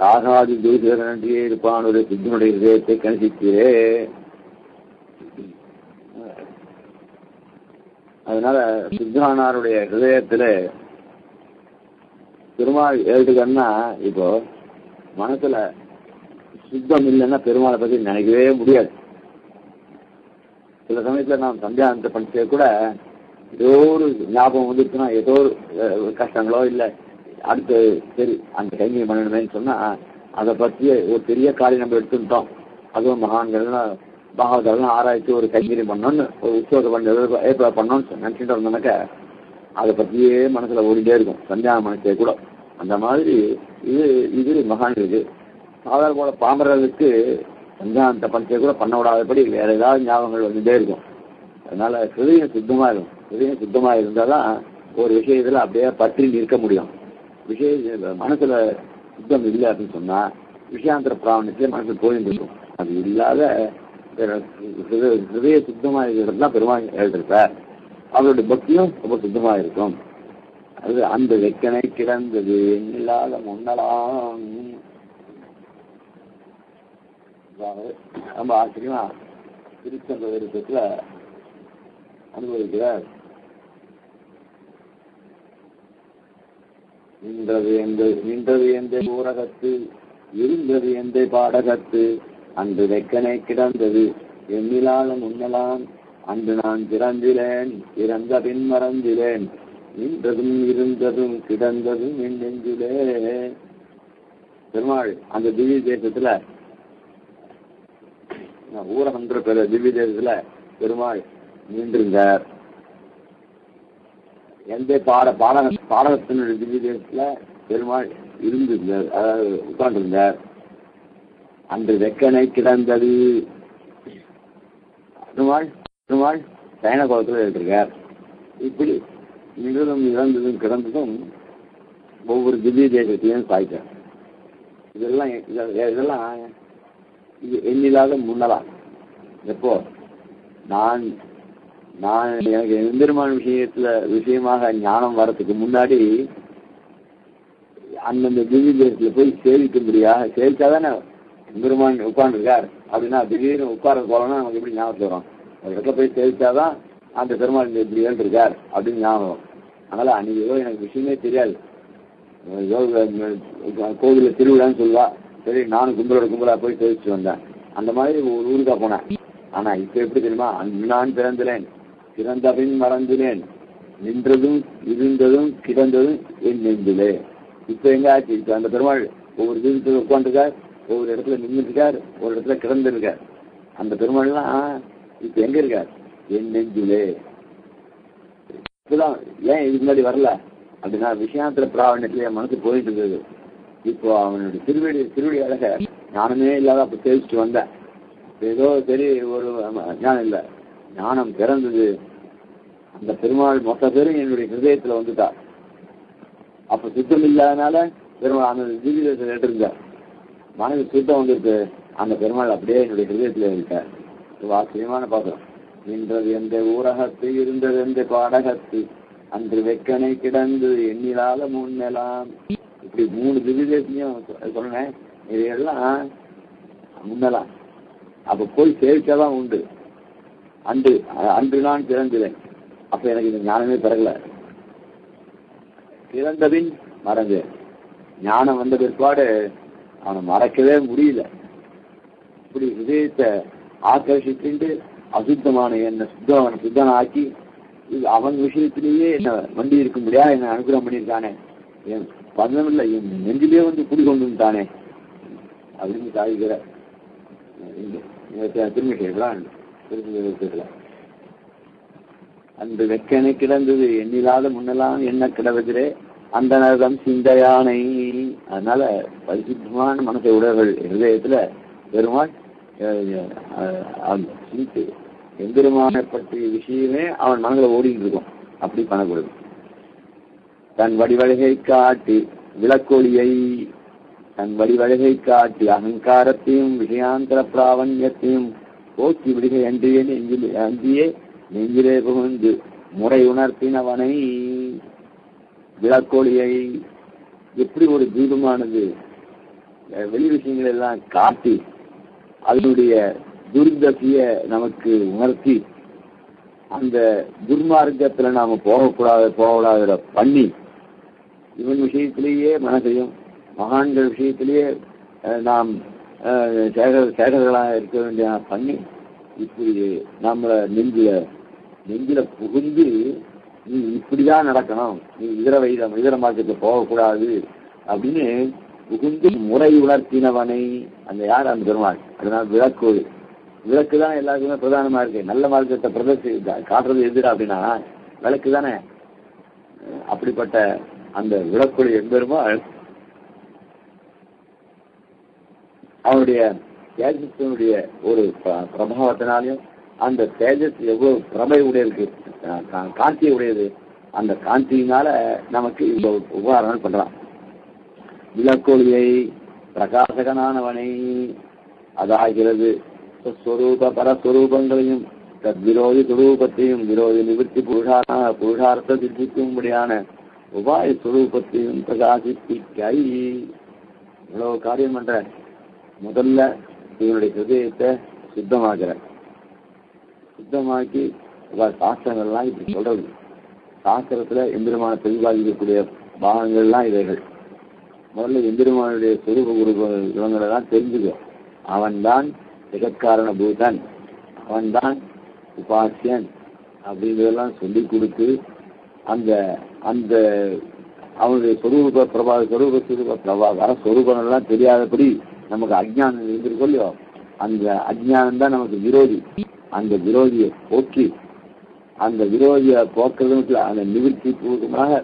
Speaker 1: ராகாதி தூசியே இருப்பான் ஒரு சித்தனுடைய இதயத்தை கணிசிக்கிறே. அதனால சித்தரானாருடைய ஹிருதயத்துல பெருமாள் எழுதுகன்னா இப்போ மனசுல சுத்தம் இல்லைன்னா பெருமாளை பத்தி நினைக்கவே முடியாது. சில சமயத்துல நாம் சந்தியானத்தை பண்ணிட்டே கூட ஏதோ ஒரு ஞாபகம் வந்துருச்சுன்னா ஏதோ ஒரு கஷ்டங்களோ இல்லை அடுத்து சரி அந்த கைங்கரியம் பண்ணணுமேன்னு சொன்னா அதை பற்றிய ஒரு பெரிய காரியம் நம்ம எடுத்துட்டோம். அதுவும் மகான்கள்லாம் பாகவதெல்லாம் ஆராய்ச்சி ஒரு கைங்கரியம் பண்ணோன்னு ஒரு உற்சவத்தை பண்ண ஏற்பாடு பண்ணோன்னு நினைச்சிட்டு இருந்தோம்னாக்க அதை பற்றியே மனசுல ஓடிட்டே இருக்கும் சந்தியான மனசே கூட. அந்த மாதிரி இது மகான்களுக்கு சாதாரண போல பாமரர்களுக்கு சந்தியானத்தை பஞ்சை கூட பண்ண விடாதபடி வேற ஏதாவது ஞாபகங்கள் வந்துட்டே இருக்கும். அதனால ஹிருதயம் சுத்தமா இருக்கும். ஹிருதயம் சுத்தமா இருந்தால் தான் ஒரு விஷயத்துல அப்படியே பற்றி நிற்க முடியும். மனசுல சுத்தம் இல்லை அப்படின்னு சொன்னா விஷயாந்திர பிராவணத்திலே மனசு போயிட்டு இருக்கும். அது இல்லாத ஹிருதய சுத்தமா இருக்கிறது தான் பெருமாள் எழுதிருப்பார். அவருடைய பக்தியும் ரொம்ப சுத்தமா இருக்கும். அது அந்த வெக்கனை கிடந்தது இல்லாத முன்னலாம் ரொம்ப ஆச்சரியமா திருச்செந்த விருப்பத்துல அனுபவிக்கிறார். நின்றது எந்த ஊரகத்து இருந்தது எந்த பாடகத்து அன்று வெக்கனை கிடந்தது எண்ணிலாத முன்னலாம் அன்று நான் பிறந்திலேன் இறந்த பின் மறந்திலேன் நின்றதும் இருந்ததும் கிடந்ததும் என் நெஞ்சிலே. பெருமாள் அந்த திவ்ய தேசத்துல ஊரகன்ற பேர திவ்ய தேசத்துல பெருமாள் நின்றிருந்தார். எந்த பாடகத்தினுடைய திவ்ய தேசத்துல பெருமாள் இருந்திருந்தார், அதாவது உட்கார்ந்திருந்தார். அன்று வெக்கனை கிடந்தது பெருமாள் சயன கோலத்தில் இருக்கார். இப்படி நின்றதும் இறந்ததும் கிடந்ததும் ஒவ்வொரு திவ்ய தேசத்தையும் சாய்த்தார். இதெல்லாம் இது எண்ணில்லாத முன்னலாம். எப்போ நான் எனக்கு எம்பெருமான விஷயமாக ஞானம் வர்றதுக்கு முன்னாடி அந்தந்த திவ்ய தேசத்துல போய் சேவிக்கும்படியாக சேவிச்சாதானே எம்பெருமான் உட்கார்ந்துருக்கார் அப்படின்னா திடீர்னு உட்கார போலன்னா நமக்கு எப்படி ஞாபகத்து வரும்? ஒரு இடத்துல போய் சேவிச்சாதான் அந்த பெருமாள் இப்படி ஏற்றிருக்கார் அப்படின்னு ஞாபகம். அதனால அன்னைக்கு ஏதோ எனக்கு விஷயமே தெரியாது. ஏதோ கோவிலில் திருவிழான்னு சொல்லுவா, சரி நானும் கும்பலா போய் சேவிச்சுட்டு வந்தேன். அந்த மாதிரி ஒரு ஊருக்கா போனேன். ஆனா இப்ப எப்படி தெரியுமா? அன்று நான் பிறந்திலேன் பிறந்த பின் மறந்திலேன் நின்றதும் இருந்ததும் கிடந்ததும் என் நெஞ்சிலே. இப்ப எங்க ஆச்சு? இப்ப அந்த பெருமாள் ஒவ்வொரு தீபத்தில் உட்காந்துருக்கார், ஒவ்வொரு இடத்துல நின்றுருக்கார், ஒரு இடத்துல கிடந்திருக்கார். அந்த பெருமாள்லாம் இப்ப எங்க இருக்கார்? என் நெஞ்சிலே. இப்பதான் ஏன் இதுக்கு முன்னாடி வரல அப்படின்னா விஷயாந்திர பிராவணத்திலே மனசு போயிட்டு இருந்தது. இப்போ அவனுடைய திருவடி அழக ஞானமே இல்லாத அப்ப தெரிவிச்சுட்டு வந்தேன். ஏதோ சரி ஒரு ஞானம் இல்லை, ஞானம் பிறந்தது. அந்த பெருமாள் மொத்த பேரும் என்னுடைய ஹிருதயத்துல வந்துட்டா. அப்ப சுத்தம் இல்லாதனால பெருமாள் அந்த ஜீவிதத்தில் இருந்தார். மனது சுத்தம் வந்துருக்கு, அந்த பெருமாள் அப்படியே என்னுடைய ஹிருதயத்துல இருக்கார். ஆச்சரியமான பாத்திரம். நின்றது எந்த ஊரகத்து இருந்தது எந்த பாடகத்து அன்று வெக்கனை கிடந்து எண்ணிலாத முன்னெல்லாம். இப்படி 3 திவ்யதேசத்தையும் சொன்னேன். இதையெல்லாம் முன்னலாம் அப்ப போய் சேர்க்கதான் உண்டு. அன்று நான் பிறந்தேன். அப்ப எனக்கு இந்த ஞானமே பிறகல. பிறந்தபின் மறந்தேன். ஞானம் வந்த பிற்பாடு அவனை மறக்கவே முடியல. இப்படி ஹிருதயத்தை ஆக்கர்ஷித்து அசுத்தமான என்ன சுத்தன ஆக்கி அவன் விஷயத்திலேயே என்ன வண்டி இருக்க முடியா என்ன அனுகிரகம் பண்ணியிருக்கானே, என் பந்தமில்லை என் நெஞ்சிலே வந்து குடிக்கொண்டுட்டானே அப்படின்னு சாதிக்கிற திரும்பி கேட்கலாம். அன்று வெக்கனை கிடந்தது எண்ணிலாத முன்னெல்லாம் என்ன கிடவதிலே அந்த நரகம் சிந்தையானை. அதனால பரிசுத்தமான மனசை உடையவர்கள் ஹிருதயத்துல பெருமாள் சிந்து எந்திரமான பற்றிய விஷயமே அவன் மனதில் ஓடிட்டு இருக்கும். அப்படி பண்ணக்கூடாது. தன் வடிவழகை காட்டி விளக்கொலியை தன் வடிவழகை காட்டி அகங்காரத்தையும் விஷயாந்தர பிராவண்யத்தையும் போக்கி விடுகை அன்றியே நெஞ்சிலே புகுந்து முறை உணர்த்தினவனை. விளக்கொலியை எப்படி ஒரு தீபமானது வெளி விஷயங்கள் எல்லாம் காட்டி அதனுடைய துர்தசிய நமக்கு உணர்த்தி அந்த துர்மார்க்கத்துல நாம போகக்கூடாத பண்ணி இவன் விஷயத்திலேயே மனசையும் மகான்கள் விஷயத்திலேயே நாம் சேகர்களாக இருக்க வேண்டிய பண்ணி இப்படி நம்மளை நெஞ்சில புகுந்து நீ இப்படிதான் நடக்கணும், நீ இதர மார்க்கத்துல போகக்கூடாது அப்படின்னு புகுந்து முறை உணர்த்தினவனை. அந்த யார்? அந்த பெருமாள். அதனால விளக்கு தான் எல்லாருக்குமே பிரதானமா இருக்கு. நல்ல மார்க்கத்தை காட்டுறது எதிர அப்படின்னா விளக்கு தானே. அப்படிப்பட்ட அந்த விளக்குடைய பெருமாள் அவனுடைய தேஜஸினுடைய ஒரு பிரபாவத்தினாலையும் அந்த தேஜஸ் எவ்வளவு பிரபை உடையது, காந்தியை உடையது, அந்த காந்தியினால நமக்கு இந்த உபகாரங்கள் பண்றான். விளக்கொலியை பிரகாசகனானவனை அதாகிறது. ஸ்வரூப பரஸ்வரூபங்களையும் விரோதி சுரூபத்தையும் விரோதி நிவர்த்தி புருஷார்த்த சித்திக்கும்படியான உபாய சுரூபத்தையும் பிரகாசிப்பிக்கை. இவ்வளவு காரியம் பண்ற. முதல்ல இவனுடைய ஹிருதயத்தை சுத்தமாக்கி சாஸ்திரங்கள்லாம் இப்படி சொல்றது. சாஸ்திரத்துல எந்திரமான பிரதிபாதிக்கக்கூடிய பாகங்கள்லாம் இவைகள். முதல்ல எந்திரமானுடைய சொரூப குணங்களை எல்லாம் தெரிஞ்சுக்கோ. அவன்தான் ஜெகத்காரண பூதன், அவன்தான் உபாசியன் அப்படிங்கிறதெல்லாம் சொல்லிக் கொடுத்து அந்த அந்த அவனுடைய வர சொரூபங்கள்லாம் தெரியாதபடி நமக்கு அஜ்ஞானம் இருந்திருக்கோ இல்லையோ, அந்த அஜ்ஞானம் தான் நமக்கு விரோதி. அந்த விரோதியை போக்கி அந்த விரோதியை போக்குறது அந்த நிவர்த்தி பூர்வமாக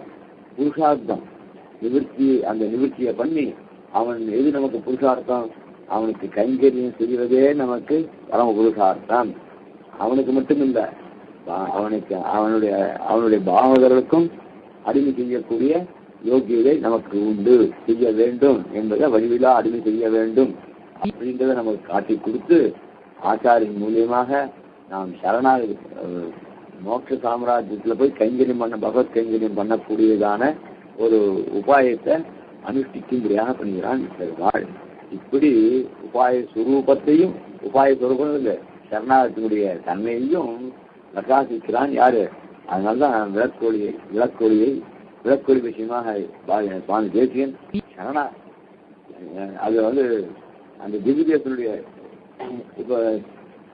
Speaker 1: புருஷார்த்தம் அந்த நிவர்த்தியை பண்ணி அவன் எது நமக்கு புருஷார்த்தம், அவனுக்கு கைங்கரியம் செய்வதே நமக்கு பரம புருஷார்த்தம். அவனுக்கு மட்டும் இல்லை, அவனுடைய பாவகர்களுக்கும் அடிமை செய்யக்கூடிய யோகியதை நமக்கு உண்டு, செய்ய வேண்டும் என்பதை வடிவிலா அடிமை செய்ய வேண்டும் அப்படின்றத நமக்கு காட்டி கொடுத்து ஆச்சாரியின் மூலியமாக நாம் சரணாகதி மோட்ச சாம்ராஜ்யத்துல போய் கைங்கரியம் பகவத் கைங்கரியம் பண்ணக்கூடியதான ஒரு உபாயத்தை அனுஷ்டிக்கும்படியாக பண்ணுகிறான் பெருமாள். இப்படி உபாய சுரூபத்தையும் இல்லை சரணாகத்தினுடைய தன்மையையும் பிரகாசிக்கிறான் யாரு? அதனால்தான் விளக்கொலி விஷயமாக சுவாமி தேசியன் சரணா அது அந்த திவ்யதேசனுடைய இப்ப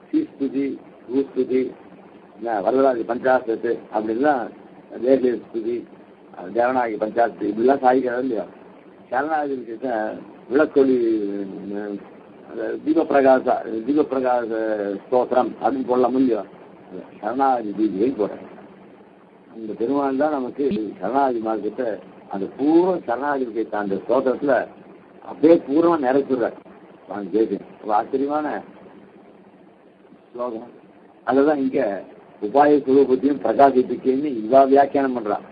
Speaker 1: ஸ்ரீஸ்துதி பூஸ்துதி வரதராஜ பஞ்சாசத்து அப்படின்லாம் தேசிய ஸ்துதி தேவநாயகி பஞ்சாசத்து இப்படிலாம் சாதிக்கிறது இல்லையா. சரணாகதி விஷயத்த விளக்கொலி தீபப்பிரகாச ஸ்தோத்திரம் அப்படின்னு போடலாம் இல்லையோ. சரணாகதி தீபிகை போடுறேன். அந்த பெருமாள் தான் நமக்கு சரணாகதி மார்க்கத்தை அந்த பூர்வ சரணாகதி விஷயத்த அந்த ஸ்தோத்திரத்துல அப்படியே பூர்வமா நிறைச்சுடுறார் சுவாமி தேசியன். ஆச்சரியமான ஸ்லோகம். அதுதான் இங்க உபாய சுரூபத்தையும் பிரகாசிப்பிக்கேன்னு இவா வியாக்கியானம் பண்றான்.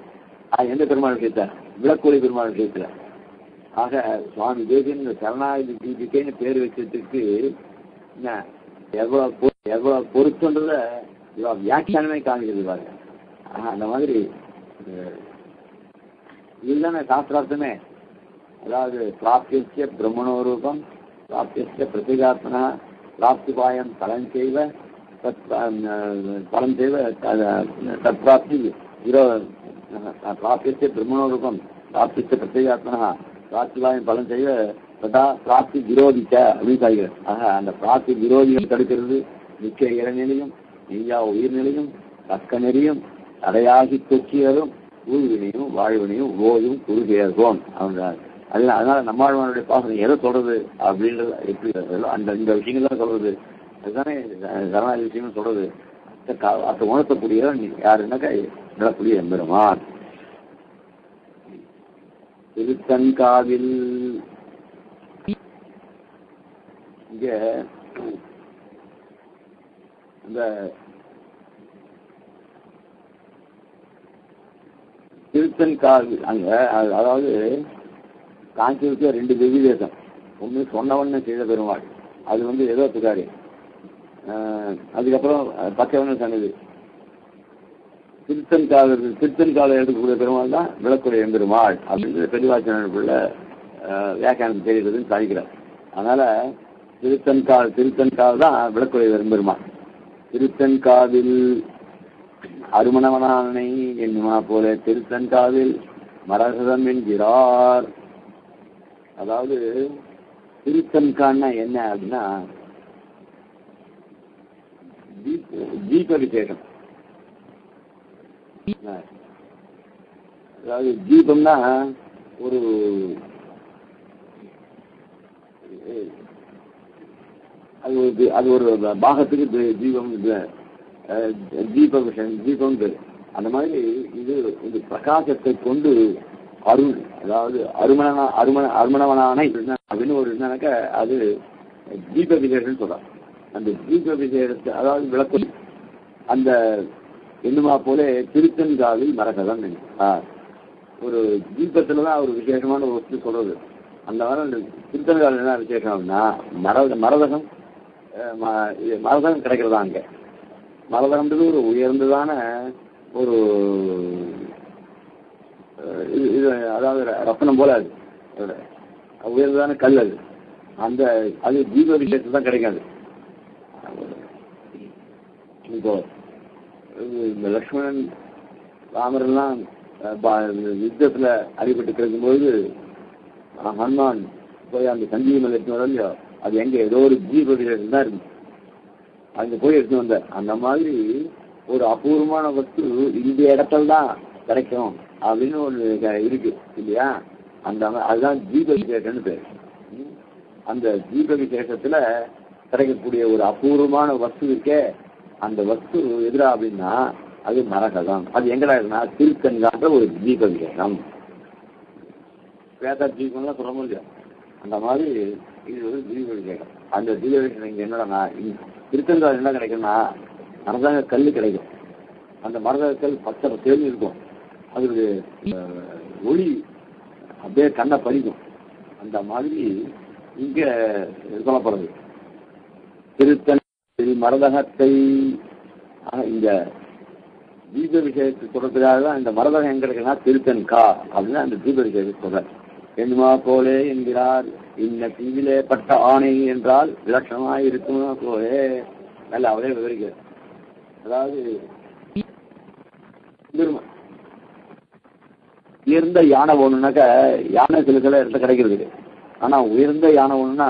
Speaker 1: எந்த பெருமாள் விஷயத்த? விளக்கொலி பெருமாள் விஷயத்துல. ஆக சுவாமி தேசியன் இந்த சரணாகதி தீபிக்கைன்னு பேர் வச்சதுக்கு என்ன எவ்வளவு பொருத்தன்றத இவா வியாக்கியானமே காமிக்கிறது பாருங்க. அந்த மாதிரி இதுதானே சாஸ்திரார்த்தமே. அதாவது பிராப்திய பிரம்மணோரூபம், பிராப்திய பிரதிகாத்மனா, பிராப்திபாயம் பலன் செய்வ தற்பிராப்தி பிராப்திய பிரம்மணோரூபம், பிராப்திய பிரத்யேகாத்மனா, பிராப்திபாயம் பலன் செய்வ ததா பிராப்தி விரோதிக்க அப்படின்னு சொல்கிறார். ஆக அந்த பிராப்தி விரோதிகள் தடுக்கிறது மிக்க இறைநிலையும் நெய்யா உயிர்நிலையும் தக்க நெறியும் தடையாகி தொச்சியரும் ஊழ்வினையும் வாழ்வினையும் ஓயும் குறுகேறுவோம் அப்படின்றார். அதனால நம்மாழ்வானுடைய பாசனம் எதை சொல்றது அப்படின்றது எப்படி அந்த இந்த விஷயங்கள்லாம் சொல்றது. அதுதானே சரணாகதி விஷயங்கள் சொல்றது. அதை உணர்த்தக்கூடிய யாருன்னாக்கா நடக்கூடிய எம்பெருமான். திருத்தன்காவில் இங்க இந்த திருத்தன்காவில் அங்க அதாவது காஞ்சிபுரத்துல 2 திவ்ய தேசம். ஒன்று சொன்னவண்ண செய்த பெருமாள், அது ஏதோ துக்காரி. அதுக்கப்புறம் பச்சவண்ண சன்னதி. திருத்தன்காவில் எடுக்கக்கூடிய பெருமாள் தான் விளக்குடைய எம்பெருமாள் அப்படின்றது பெரியவாச்சனுக்குள்ள வியாக்கியானம் தெரிகிறதுன்னு சாதிக்கிறார். அதனால திருத்தன்கால் தான் விளக்குடைய எம்பெருமாள். திருத்தன்காவில் அருமணவனானை என்னுமா போல திருத்தன்காவில் மரகதம் என்கிறார். அதாவது திருத்தன்கான்னா என்ன அப்படின்னா தீப விசேஷம். அதாவது தீபம்னா ஒரு அது ஒரு பாகத்துக்கு தீபம் தீப விஷயம் தீபம் பேரு. அந்த மாதிரி இது பிரகாசத்தை கொண்டு அருள், அதாவது அருமணவனானை அப்படின்னு ஒரு என்னன்னாக்க அது தீப விசேஷம் சொல்றான். அந்த தீப விசேஷத்தை அதாவது விளக்கு அந்த என்னமா போல திருத்தன்காவில் மரகதம் ஒரு தீபத்துலதான் ஒரு விசேஷமான ஒரு வஸ்து சொல்றது. அந்த மாதிரி திருத்தன்காவில் என்ன விசேஷம் அப்படின்னா மரதகம் கிடைக்கிறதா. அங்க மரதகம்ன்றது ஒரு உயர்ந்ததான ஒரு இது, அதாவது ரத்தனம் போல அது உயர்ந்ததான கல். அது தீப விசேஷத்துல தான் கிடைக்காது. இப்போ இந்த லக்ஷ்மணன் ராமரெல்லாம் யுத்தத்துல அடிபட்டு கிடைக்கும்போது ஹனுமான் போய் அந்த சஞ்சீவன் எடுத்து வர இல்லையோ, அது எங்க ஏதோ ஒரு தீப விசேஷம் தான் இருக்கு, அங்க போய் எடுத்து வந்த. அந்த மாதிரி ஒரு அபூர்வமான வஸ்து இந்த இடத்துல தான் கிடைக்கும் அப்படின்னு ஒன்று இருக்கு இல்லையா. அதுதான் தீப விசேஷம்னு பேர். அந்த தீப விசேஷத்துல கிடைக்கக்கூடிய ஒரு அபூர்வமான வஸ்து இருக்கே, அந்த வஸ்து எதிரா அப்படின்னா அது மரகதம். அது எங்கடா இருக்குன்னா திருக்கன்கான்ற ஒரு தீப விசேஷம். வேத தீபம்லாம் சொல்ல முடியாது. அந்த மாதிரி இது ஒரு தீப விசேஷம். அந்த தீப விசேஷம் இங்க என்னடா திருக்கன்கால் என்ன கிடைக்கும்னா மரதக கல் கிடைக்கும். அந்த மரதக கல் பச்சை தேர்ந்து இருக்கும். அதோடைய ஒளி அப்படியே கண்ணை பறிக்கும். அந்த மாதிரி இங்க சொல்லப்படுறது திருத்தன் மரதகத்தை. இந்த தீப விஷயத்தை சொல்றதுக்காக தான் இந்த மரதகம் எங்க இருக்குன்னா திருத்தன்கா அப்படின்னு அந்த தீப விஷயத்தை சொல்ற. என்னுமா போலே என்கிறார். இந்த தீவிலே பட்ட ஆணை என்றால் விலட்சணமாய் இருக்குமா போலே நல்ல அவரே விவரிக்கிறார். அதாவது உயர்ந்த யானை ஒண்ணுனாக்க யானை சில இடத்துல கிடைக்கிறது. ஆனா உயர்ந்த யானை ஒண்ணுன்னா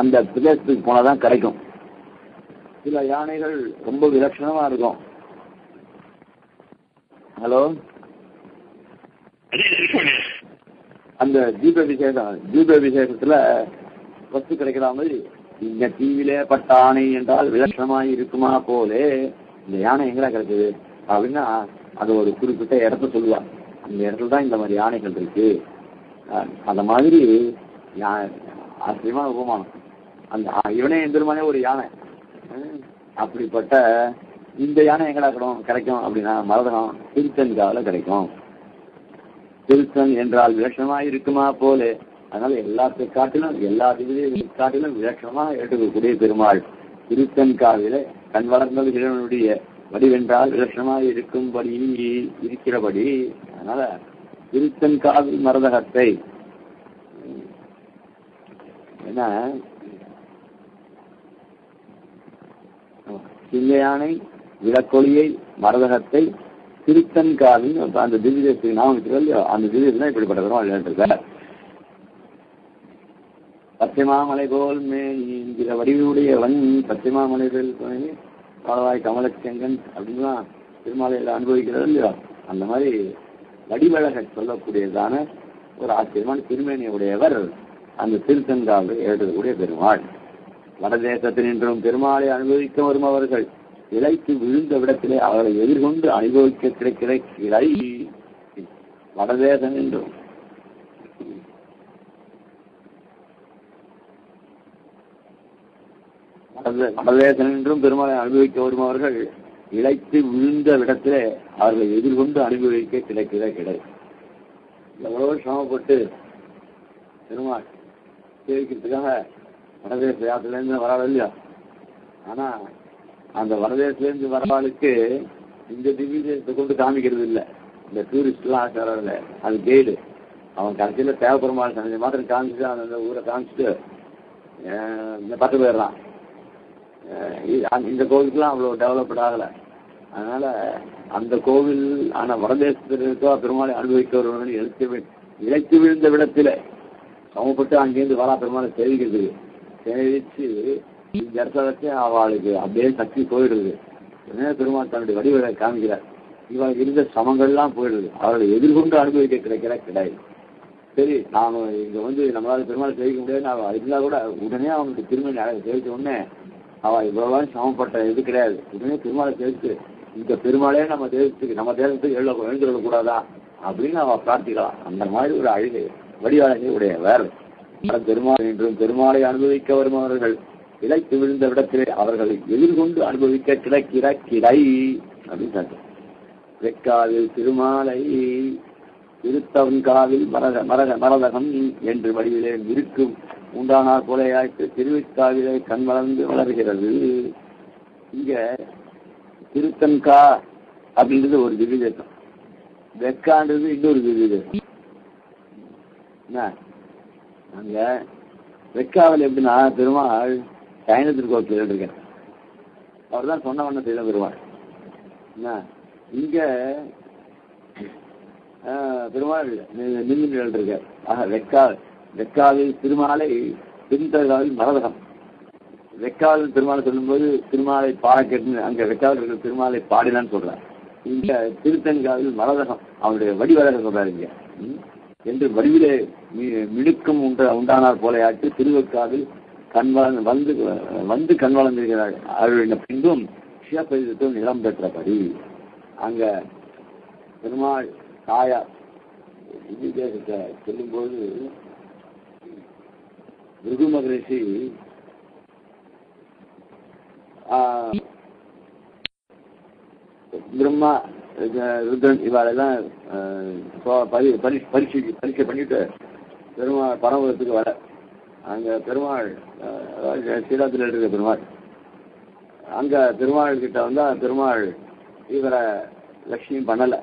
Speaker 1: அந்த பிரதேசத்துக்கு போனாதான் கிடைக்கும். சில யானைகள் ரொம்ப விலட்சணமா இருக்கும். ஹலோ, அந்த தீப விசேஷத்துல வஸ்து கிடைக்கிற மாதிரி இந்த தீவிலே பட்ட ஆணை என்றால் விலட்சணமாய் இருக்குமா போலே இந்த யானை எங்கடா கிடைக்குது அப்படின்னா அது ஒரு குறிப்பிட்ட இடத்த சொல்லுவாங்க. அந்த இடத்துல தான் இந்த மாதிரி யானைகள் இருக்கு. அந்த மாதிரி ஆச்சரியமான உபமானம். அந்த இவனே எந்திரமானே ஒரு யானை. அப்படிப்பட்ட இந்த யானை எங்கடா கிடைக்கும் அப்படின்னா மரதகம் திருத்தன்காவில் கிடைக்கும். திருத்தன் என்றால் விலட்சணமாக இருக்குமா போல, அதனால எல்லாத்தை காட்டிலும் எல்லா திவ்ய காட்டிலும் விலட்சணமாக எடுக்கக்கூடிய பெருமாள் திருத்தன்காவில கண் வளர்ந்தது இறைவனுடைய வடிவென்றால் விலட்சணமாக இருக்கும்படி இருக்கிறபடி, அதனால திருத்தன்காவில் மரதகத்தை என்ன சிங்க யானை விளக்கொலியை மரதகத்தை திருத்தன்காவின் அந்த திவ்யதேசத்துக்கு நாம இல்லையோ அந்த திவ்யதான் இப்படிப்பட்ட பெருமாள் இருக்கார். பச்சைமாமலை போல் என்கிற வடிவுடையவன் பச்சைமாமலை பாலவாய் கமலச்செங்கன் அப்படின்னா திருமாலையில அனுபவிக்கிறது இல்லையோ, அந்த மாதிரி வடிவழக சொல்லக்கூடியதான ஒரு ஆச்சரியமான திருமேனியுடையவர் அந்த திருத்தன்காவில் எழுதக்கூடிய பெருமாள். வடதேசத்தினின்றும் பெருமாளை அனுபவிக்க வருபவர்கள் இலைக்கு விழுந்த விடத்திலே அவரை எதிர்கொண்டு அனுபவிக்க கிடைக்கிற கிளை வடதேசம் என்றும் வடதேசம் என்றும் பெருமாளை அனுபவிக்க வருபவர்கள் இலைத்து விழுந்த விடத்திலே அவர்களை எதிர்கொண்டு அனுபவிக்க கிடைக்கிற கிளை. எவ்வளவு சிரமப்பட்டு பெருமாள் சேவிக்கிறதுக்காக வடதேச யாத்திரையிலேருந்து வராது இல்லையா, ஆனா அந்த வடதேசத்திலேருந்து வரவாளுக்கு இந்த திவ்ய தேசத்தை கொண்டு காமிக்கிறது இல்லை. இந்த டூரிஸ்ட்லாம் ஆச்சாரில் அது கைடு அவன் கடைசியில் தேவைப்பெருமாள் சனஞ்ச மாத்திரம் காமிச்சுட்டு அந்த ஊரை காமிச்சிட்டு பத்து போயிடுறான். இந்த கோவிலுக்குலாம் அவ்வளோ டெவலப்ட் ஆகலை. அதனால அந்த கோவில் ஆனால் வடதேசத்திற்கோ பெருமாளை அனுபவிக்க வருவர்கள் இழைத்து விழுந்த விடத்தில் சமப்பட்டு அங்கேருந்து வரா பெருமாளை சேவிக்கிறதுக்கு சேவிச்சு இந்த இடத்துல வச்சு அவளுக்கு அப்படியே சக்தி போயிடுது. பெருமாள் தன்னுடைய வடிவங்களை காமிக்கிறார். இவளுக்கு இருந்த சமங்கள்லாம் போயிடுது. அவர்களை எதிர்கொண்டு அனுபவிக்க கிடைக்கிற கிடையாது. சரி நாம இங்க நம்மளால பெருமாளை சேவிக்க முடியாது, அவள் இருந்தா கூட உடனே அவங்களுக்கு திருமணி சேவிச்ச உடனே அவள் இவ்வளவு சமப்பட்ட இது கிடையாது. உடனே பெருமாளை சேவிச்சு இந்த பெருமாளே நம்ம தேசத்துக்கு எழுந்துவிடக்கூடாதா அப்படின்னு அவள் பிரார்த்திக்கலாம். அந்த மாதிரி ஒரு அழகை வடிவாளனை உடையவர் பெருமாள் என்றும் பெருமாளை அனுபவிக்க வருபவர்கள் இலைத்து விழுந்த விடத்திலே அவர்களை எதிர்கொண்டு அனுபவிக்க கிடைக்கிற கிளை அப்படின்னு சொல்ற. வெக்காவில் திருமாலை திருத்தவன்காவில் மரதகம் என்று வடிவிலே இருக்கும் உண்டானார் போலையாய்த்து திருவிக்காவிலே கண் வளர்ந்து வளர்கிறது. இங்க திருத்தன்கா அப்படின்றது ஒரு திவ்ய தேசம், வெக்கான்றது இன்னொரு திவ்ய தேசம். அங்க வெக்காவில் எப்படின்னா பெருமாள் சைன திருக்கோவில் இருக்கேன், அவர் தான் சொன்ன வண்ண செய்த பெருமாள். இங்க பெருமாள் நின்று இருக்கார். ஆக வெக்காவில் திருமாலை திருத்தகாவில் மரதகம். வெக்காவில் திருமாலை சொல்லும்போது திருமாலை பாடக்கெட்டு அங்க வெக்காவில் இருக்கிற திருமாலை பாடினான்னு சொல்றார். இங்க திருத்தன்காவில் மரதகம் அவனுடைய வடிவழக சொல்றாரு இங்க என்று வடிவிலே மிடுக்கும் உண்டானார் போலையாட்டு திருவெக்காவில் வந்து கண் வளர்ந்திருக்கிறார். அவருடைய பின்பும் சிவபரிதத்தும் நிலம் பெற்றபடி அங்க பெருமாள் தாயார் இந்தி தேசத்தை சொல்லும்போது பிருகு மகரிஷி பிரம்மா ருத்ரன் இவாளெல்லாம் பரீட்சை பண்ணிட்டு பெருமாள் பரமபுரத்துக்கு வர அங்க பெருமாள் ஸ்ரீராத்தில் இருக்கிற பெருமாள் அங்க பெருமாள் கிட்ட வந்தா பெருமாள் இவரை லட்சுமி பண்ணலை.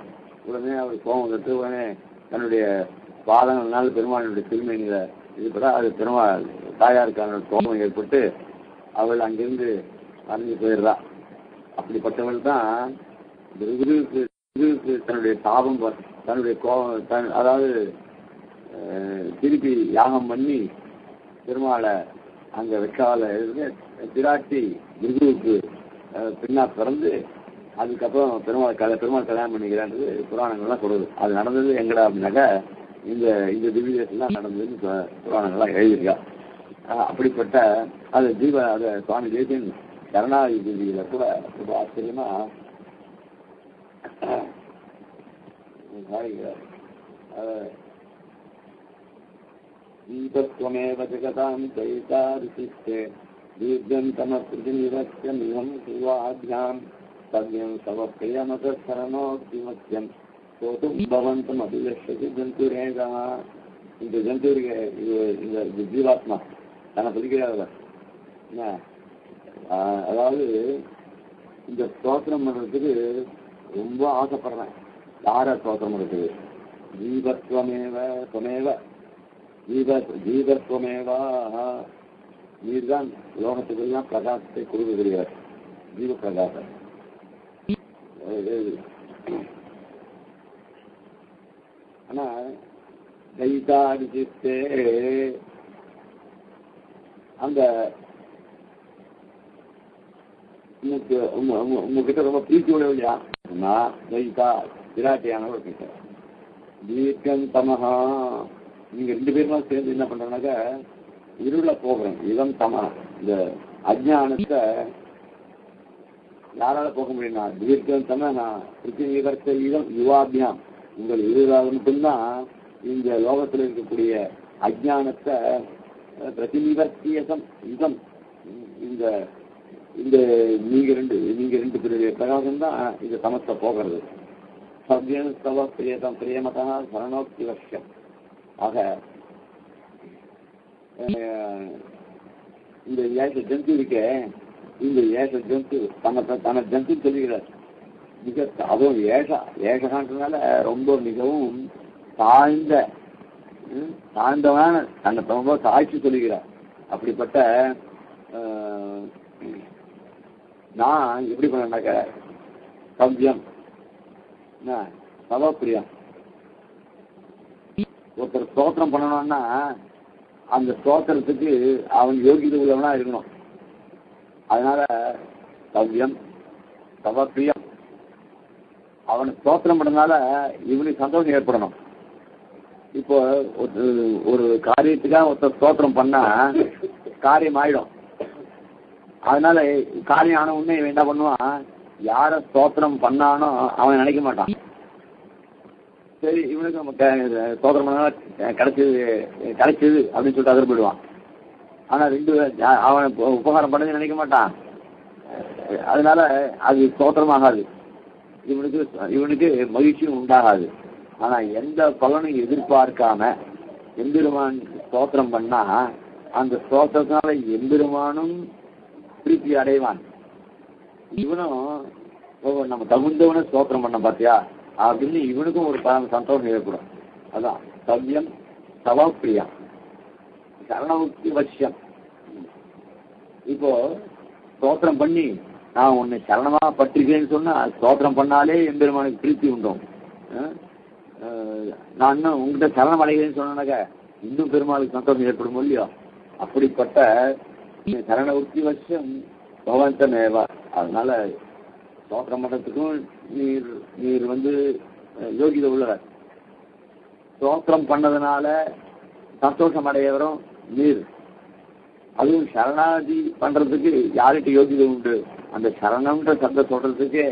Speaker 1: உடனே அவர் கோபம் வந்துட்டு உடனே தன்னுடைய பாதங்கள்னால பெருமாளுடைய திருமணியில இதுபட அது பெருமாள் தாயாருக்கான கோபம் ஏற்பட்டு அவள் அங்கிருந்து மறைஞ்சு போயிடுறா. அப்படிப்பட்டவள் தான் தன்னுடைய சாபம் தன்னுடைய கோபம் அதாவது திருப்பி யாகம் பண்ணி பெருமாளை அங்க வெக்கால இருந்து பிராட்டி பிருகுவுக்கு பின்னா பிறந்து அதுக்கப்புறம் பெருமாள் கல்யாணம் பண்ணிக்கிறான்றது புராணங்கள்லாம் சொல்லுது. அது நடந்தது எங்கடா அப்படின்னாக்கா இந்த திவ்யதேசம்லாம் நடந்ததுன்னு புராணங்கள்லாம் எழுதியிருக்கா. அப்படிப்பட்ட அது சுவாமி தேசியன் கருணாநிதி திவ்யில கூட ரொம்ப ஆச்சரியமா தீபத்வமேவ ஜகதாம் தைதாரிசிஷ்டே தீர்க்கம் தம பிரதிநிவத்யம் இவம் சுவாத்யாம் சவ்யம் சவ பிரியமத சரணோக்திமத்யம் சோதும் பவந்தம் அபிலஷதி ஜந்துரேகா. இந்த ஜந்து இந்த ஜீவாத்மா தன்னை பதிக்கிறாங்க. என்ன அதாவது இந்த ஸ்தோத்திரம் பண்றதுக்கு ரொம்ப ஆசைப்படுறேன். யார ஸ்தோத்திரம் பண்றது? ஜீவத்வமேவ துவமேவ ஜீவத்வமேவா. நீர்தான் லோகத்துக்கெல்லாம் பிரகாசத்தை கொடுக்கக்கூடியவர், ஜீவ பிரகாசம். ஆனா தைதாதித்தே அந்த உங்ககிட்ட ரொம்ப பிரீத்தி உடையவில்லையா? தைதா விராட்டியானவர் கிட்ட தீர்க்கம் தமஹா. நீங்க 2 பேருமா சேர்ந்து என்ன பண்றனாக்கா இருள போகிறோம். இதம் தம இந்த அஜ்ஞானத்தை யாரால போக முடியும்னா தீர்க்கம் தம நான் பிருத்திவிவர்த்த இதம் யுவாபியாம். உங்கள் இருளாக மட்டும்தான் இந்த லோகத்தில் இருக்கக்கூடிய அஜ்ஞானத்தை பிரதிநிவர்த்தியசம் இதம் இந்த இந்த நீங்க ரெண்டு பேருடைய பிரகாசம் தான் இந்த சமத்தை போகிறது. சவ்யம் சவ பிரியதம் பிரியமதா சரணோக்தி வர்ஷம். ஆக இந்த ஏச ஜந்து இருக்க, இந்த ஏச ஜந்து தன்னை ஜந்து சொல்லுகிறார். மிக அதுவும் ஏசகான்றதுனால ரொம்ப மிகவும் தாழ்ந்தவன தன்னை ரொம்ப தாழ்ச்சி சொல்லுகிறார். அப்படிப்பட்ட நான் எப்படி பண்ணேன்னாக்க சவ்யம் சவப்பிரியம். ஒருத்தர் ஸ்தோத்திரம் பண்ணணும்னா அந்த ஸ்தோத்திரத்துக்கு அவன் யோகிதை உள்ளவனா இருக்கணும். அதனால சவ்யம் சவப்பிரியம். அவனை ஸ்தோத்திரம் பண்ணனால இவனுக்கு சந்தோஷம் ஏற்படணும். இப்போ ஒரு காரியத்துக்காக ஒருத்தர் ஸ்தோத்திரம் பண்ணா காரியம் ஆயிடும். அதனால காரியம் ஆன உடனே இவன் என்ன பண்ணுவான், யார ஸ்தோத்திரம் பண்ணானோ அவன் நினைக்க மாட்டான். சரி இவனுக்கு நம்ம ஸ்தோத்திரம் பண்ணாலும் கிடைச்சது அப்படின்னு சொல்லிட்டு அதில் போயிடுவான். ஆனா அவன் உபகாரம் பண்ணது நினைக்க மாட்டான். அதனால அது ஸ்தோத்திரமாகாது, இவனுக்கு மகிழ்ச்சியும் உண்டாகாது. ஆனா எந்த பலனும் எதிர்பார்க்காம எம்பெருமான் ஸ்தோத்திரம் பண்ணா அந்த ஸ்தோத்திரத்தினால எம்பெருமானும் பிரீத்தி அடைவான். இவனும் நம்ம தகுந்தவன ஸ்தோத்திரம் பண்ண பார்த்தியா அப்படின்னு இவனுக்கும் ஒரு சந்தோஷம் ஏற்படும். அதான் சவ்யம் சவப்பிரியம் சரணமுக்தி வசியம். இப்போ ஸ்தோத்திரம் பண்ணி நான் உன்னை சரணமா பற்றிருக்கேன்னு சொன்னா ஸ்தோத்திரம் பண்ணாலே எம்பெருமானுக்கு பிரீத்தி உண்டும். நான் இன்னும் உங்ககிட்ட சரணம் அடைகிறேன்னு சொன்னாக்க இன்னும் பெருமாளுக்கு சந்தோஷம் ஏற்படும் இல்லையோ? அப்படிப்பட்ட சரண உக்தி வசம் பவந்தமேவா. அதனால ஸ்தோத்திரம் பண்றதுக்கும் நீர் யோகிதை உள்ளவர். ஸ்தோத்திரம் பண்ணதுனால சந்தோஷம் அடையவரும் நீர். அதுவும் சரணாதி பண்றதுக்கு யார்கிட்ட யோகிதை உண்டு? அந்த சரணம்ன்ற சப்த சொல்றதுக்கே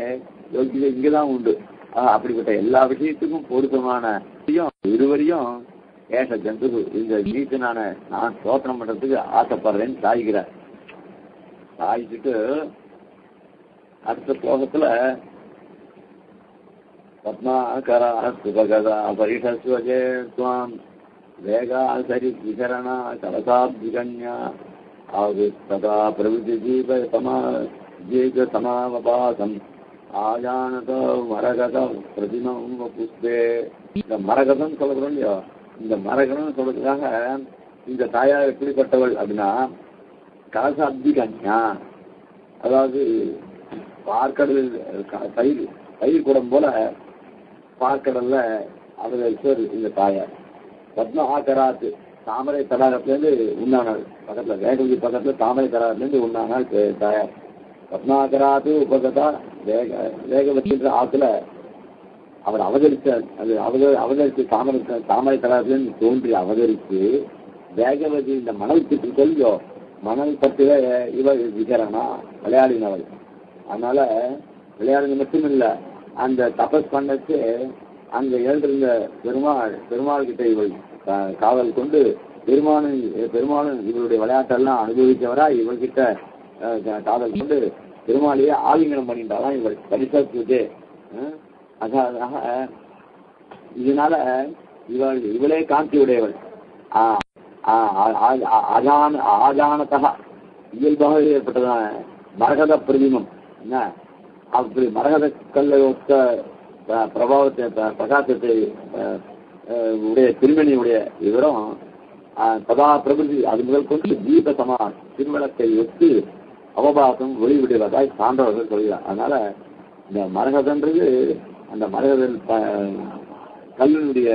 Speaker 1: யோகிதை இங்கதான் உண்டு. அப்படிப்பட்ட எல்லா விஷயத்துக்கும் பொருத்தமான இருவரையும் ஏச ஜந்து இந்த நீச்சனான நான் ஸ்தோத்திரம் பண்றதுக்கு ஆசைப்படுறேன்னு சாய்கிறார். சாய்ச்சிட்டு அடுத்த ஸ்லோகத்துல பத்மாகரா சுபகதா பரிஷஸ்வஜேத்வாம் வேகா சரி விகரணா கலசாப்திகன்யா ஆவிஸ்ததா பிரவிதி ஜீவ சமாவபாசம் ஆஜானத மரகதம் பிரதிமம் புஷ்பே. இந்த மரகதம் சொல்றோம் இல்லையோ, இந்த மரகதம் சொல்றதுக்காக இந்த தாயார் எப்படிப்பட்டவள் அப்படின்னா கலசாப்திகன்யா. அதாவது பார்க்கடலில் தயிர் குடம் போல பார்க்கடல்ல அவதரிச்சவர் இந்த தாயார். பத்ம ஆகராத்து தாமரை தடாகத்திலேருந்து உண்டானாள். பக்கத்துல வேகவதி பக்கத்துல தாமரை தடாகத்திலேருந்து உண்டானாள் தாயார். பத்மாகராத்து உபகதா வேகவதின்ற ஆத்துல அவர் அவதரித்து தாமரை தடாகத்திலேருந்து தோன்றி அவதரித்து வேகவதி இந்த மணல் திட்டு சொல்லியோ மணல் பற்றில இவர் விகரணா விளையாடினவள். அதனால விளையாடுறது மட்டும் இல்ல, அந்த தபஸ் பண்ணச்சு அங்க எழுந்திருந்த பெருமாள் கிட்ட இவள் காவல் கொண்டு பெருமாளும் இவருடைய விளையாட்டெல்லாம் அனுபவித்தவரா இவர்கிட்ட காவல் கொண்டு பெருமாளையே ஆலிங்கனம் பண்ணிட்டாதான் இவள் பரிசு. அதாக இதனால இவளே காந்தி உடையவள். ஆஜானத்தக இயல்பாக ஏற்பட்டதான மரகத பிரதிமம் என்ன அப்படி மரகத கல்லை ஒத்த பிரபாவத்தை பிரகாசத்தை உடைய திருமணியுடைய விவரம் சதா பிரபதி அது முதல் கொண்டு தீப சமா திருவிளக்கை ஒத்து அவபாசம் ஒளிவிடுவதாய் சான்றவர்கள் சொல்கிறார். அதனால இந்த மரகதன்றது அந்த மரகத கல்லினுடைய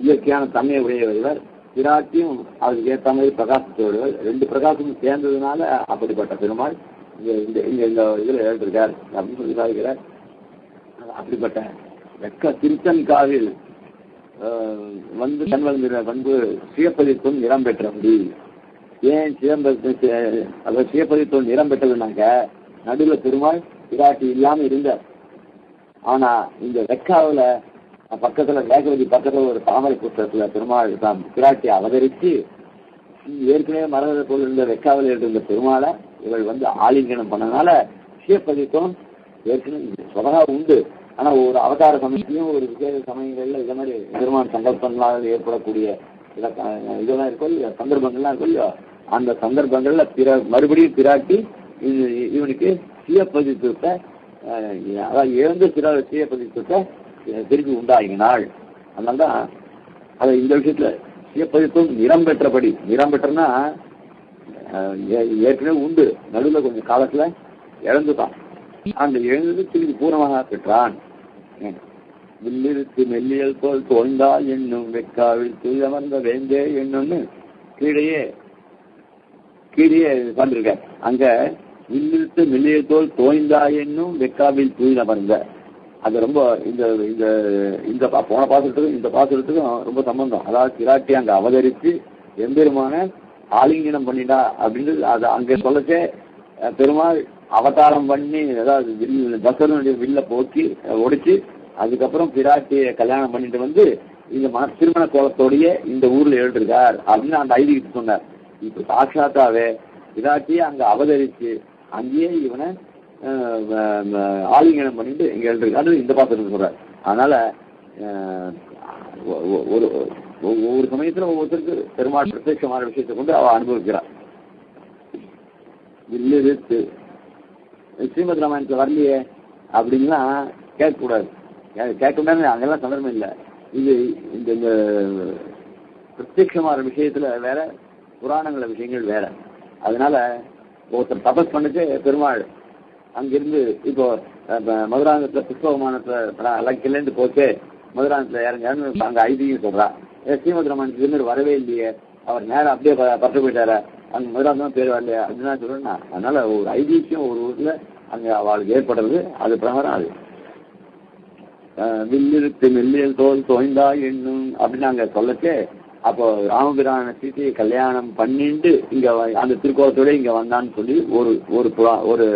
Speaker 1: இயற்கையான தன்மை உடையவர்கள் பிராட்டியும் அதுக்கு ஏற்ற மாதிரி பிரகாசத்தோடுகள் ரெண்டு பிரகாசமும் சேர்ந்ததுனால அப்படிப்பட்ட பெருமாள் இந்த இதில் எழுதிருக்கார் அப்படின்னு சொல்லி சாதிக்கிறார். அப்படிப்பட்ட வெக்க திருத்தன்காவில் தன்வந்திர பண்பு சுயப்பதித்துவம் நிறம் பெற்றபடி. ஏன் சுயப்பதித்துவம் நிறம் பெற்றதுனாக்க நடுவில் பெருமாள் பிராட்டி இல்லாமல் இருந்தார். ஆனா இந்த வெக்காவில் பக்கத்துல வேகவதி பக்கத்துல ஒரு தாமரை புத்தகத்துல பெருமாள் பிராட்டி அவதரித்து ஏற்கனவே மரகத போல் இருந்த வெக்காவில் இருந்த பெருமாளை இவள் ஆலிங்கனம் பண்ணனால சுயப்பதித்துவம் ஏற்கனவே சொதகா உண்டு. ஆனா ஒரு அவதார சமயத்திலையும் ஒரு விசேஷ சமயங்கள்ல இதை மாதிரி பெருமாள் சங்கல்பங்களால் ஏற்படக்கூடிய இதெல்லாம் இருக்கோ இல்லையா, சந்தர்ப்பங்கள்லாம் இருக்கோ இல்லையோ, அந்த சந்தர்ப்பங்கள்ல மறுபடியும் பிராட்டி இவனுக்கு சுயப்பதித்துவத்தை அதாவது எழுந்த சுயப்பதித்துவத்தை திருப்பி உண்டாகினாள். அதனால்தான் அதை இந்த விஷயத்துல சுயப்பதித்துவம் நிறம் பெற்றபடி. நிறம் பெற்றனா ஏற்கனவே உண்டு, நடுவில் கொஞ்சம் காலத்துல இழந்துதான். அந்த எழுந்தது திருப்பி பூர்ணமாக பெற்றான். வில்லிருத்து மெல்லியல் போல் தோய்ந்தால் என்னும் வெக்காவில் துயமர்ந்த வேந்தே என்னொன்னு கீழே வந்திருக்க. அங்க வில்லிருத்து மெல்லியல் தோல் தோய்ந்தா என்னும் வெக்காவில் துயிலமர்ந்த அது ரொம்ப இந்த போன பாசுரத்துக்கும் இந்த பாசுரத்துக்கும் ரொம்ப சம்பந்தம். அதாவது பிராட்டி அங்க அவதரித்து எம்பெருமான ஆலிங்கனம் பண்ணிட்டா அப்படின்றது அது அங்க சொல்லச்சே பெருமாள் அவதாரம் பண்ணி அதாவது தசரனுடைய வில்ல போக்கி ஒடிச்சு அதுக்கப்புறம் பிராட்டியை கல்யாணம் பண்ணிட்டு இந்த திருமண கோலத்தோடைய இந்த ஊர்ல எழுதிருக்கார் அப்படின்னு அந்த ஐதீகத்தை சொன்னார். இப்ப சாட்சாத்தாவே பிராட்டியை அங்க அவதரிச்சு அங்கேயே இவனை ஆலிங்கனம் பண்ணிட்டு இங்க எழுதிருக்காரு இந்த பாத்திரத்தை சொல்றாரு. அதனால ஒவ்வொரு சமயத்துல ஒவ்வொருத்தருக்கு பெருமாள் பிரத்யட்சமான விஷயத்தை கொண்டு அவ அனுபவிக்கிறார். வில்லிருத்து ஸ்ரீமத் ராமாயணத்துல வரலையே அப்படின்னா கேட்கக்கூடாது. கேட்கக்கூடாது அங்கெல்லாம் சந்தர்ப்பம் இல்லை. இது இந்த பிரத்யட்சமான விஷயத்துல வேற, புராணங்கள விஷயங்கள் வேற. அதனால ஒருத்தர் தபஸ் பண்ணிட்டு பெருமாள் அங்கிருந்து இப்போ மதுராந்தகத்துல புஷ்பகமானத்துல லக்கிலேருந்து போச்சு மதுராந்தகத்துல இறங்க அங்க ஐதியும் சொல்றா. ஸ்ரீமத் ராமாயணத்துக்கு வரவே இல்லையே, அவர் நேரம் அப்படியே பட்டு போயிட்டார, அங்க மதுராந்தகம் பேர் வரலையா அப்படின்னா சொல்றேன்னா. அதனால ஒரு ஐதீசியம் ஒரு ஊர்ல அங்க அவளுக்கு ஏற்படுறது அது பிரகாரம் அது வில்லிருத்து மெல்லியல் தோல் தோய்ந்தா என்னும் அப்படின்னு அங்க சொல்லச்சு. அப்போ ராமபிரான சீதையை கல்யாணம் பண்ணிட்டு இங்க அந்த திருக்கோலத்தோட இங்க வந்தான்னு சொல்லி ஒரு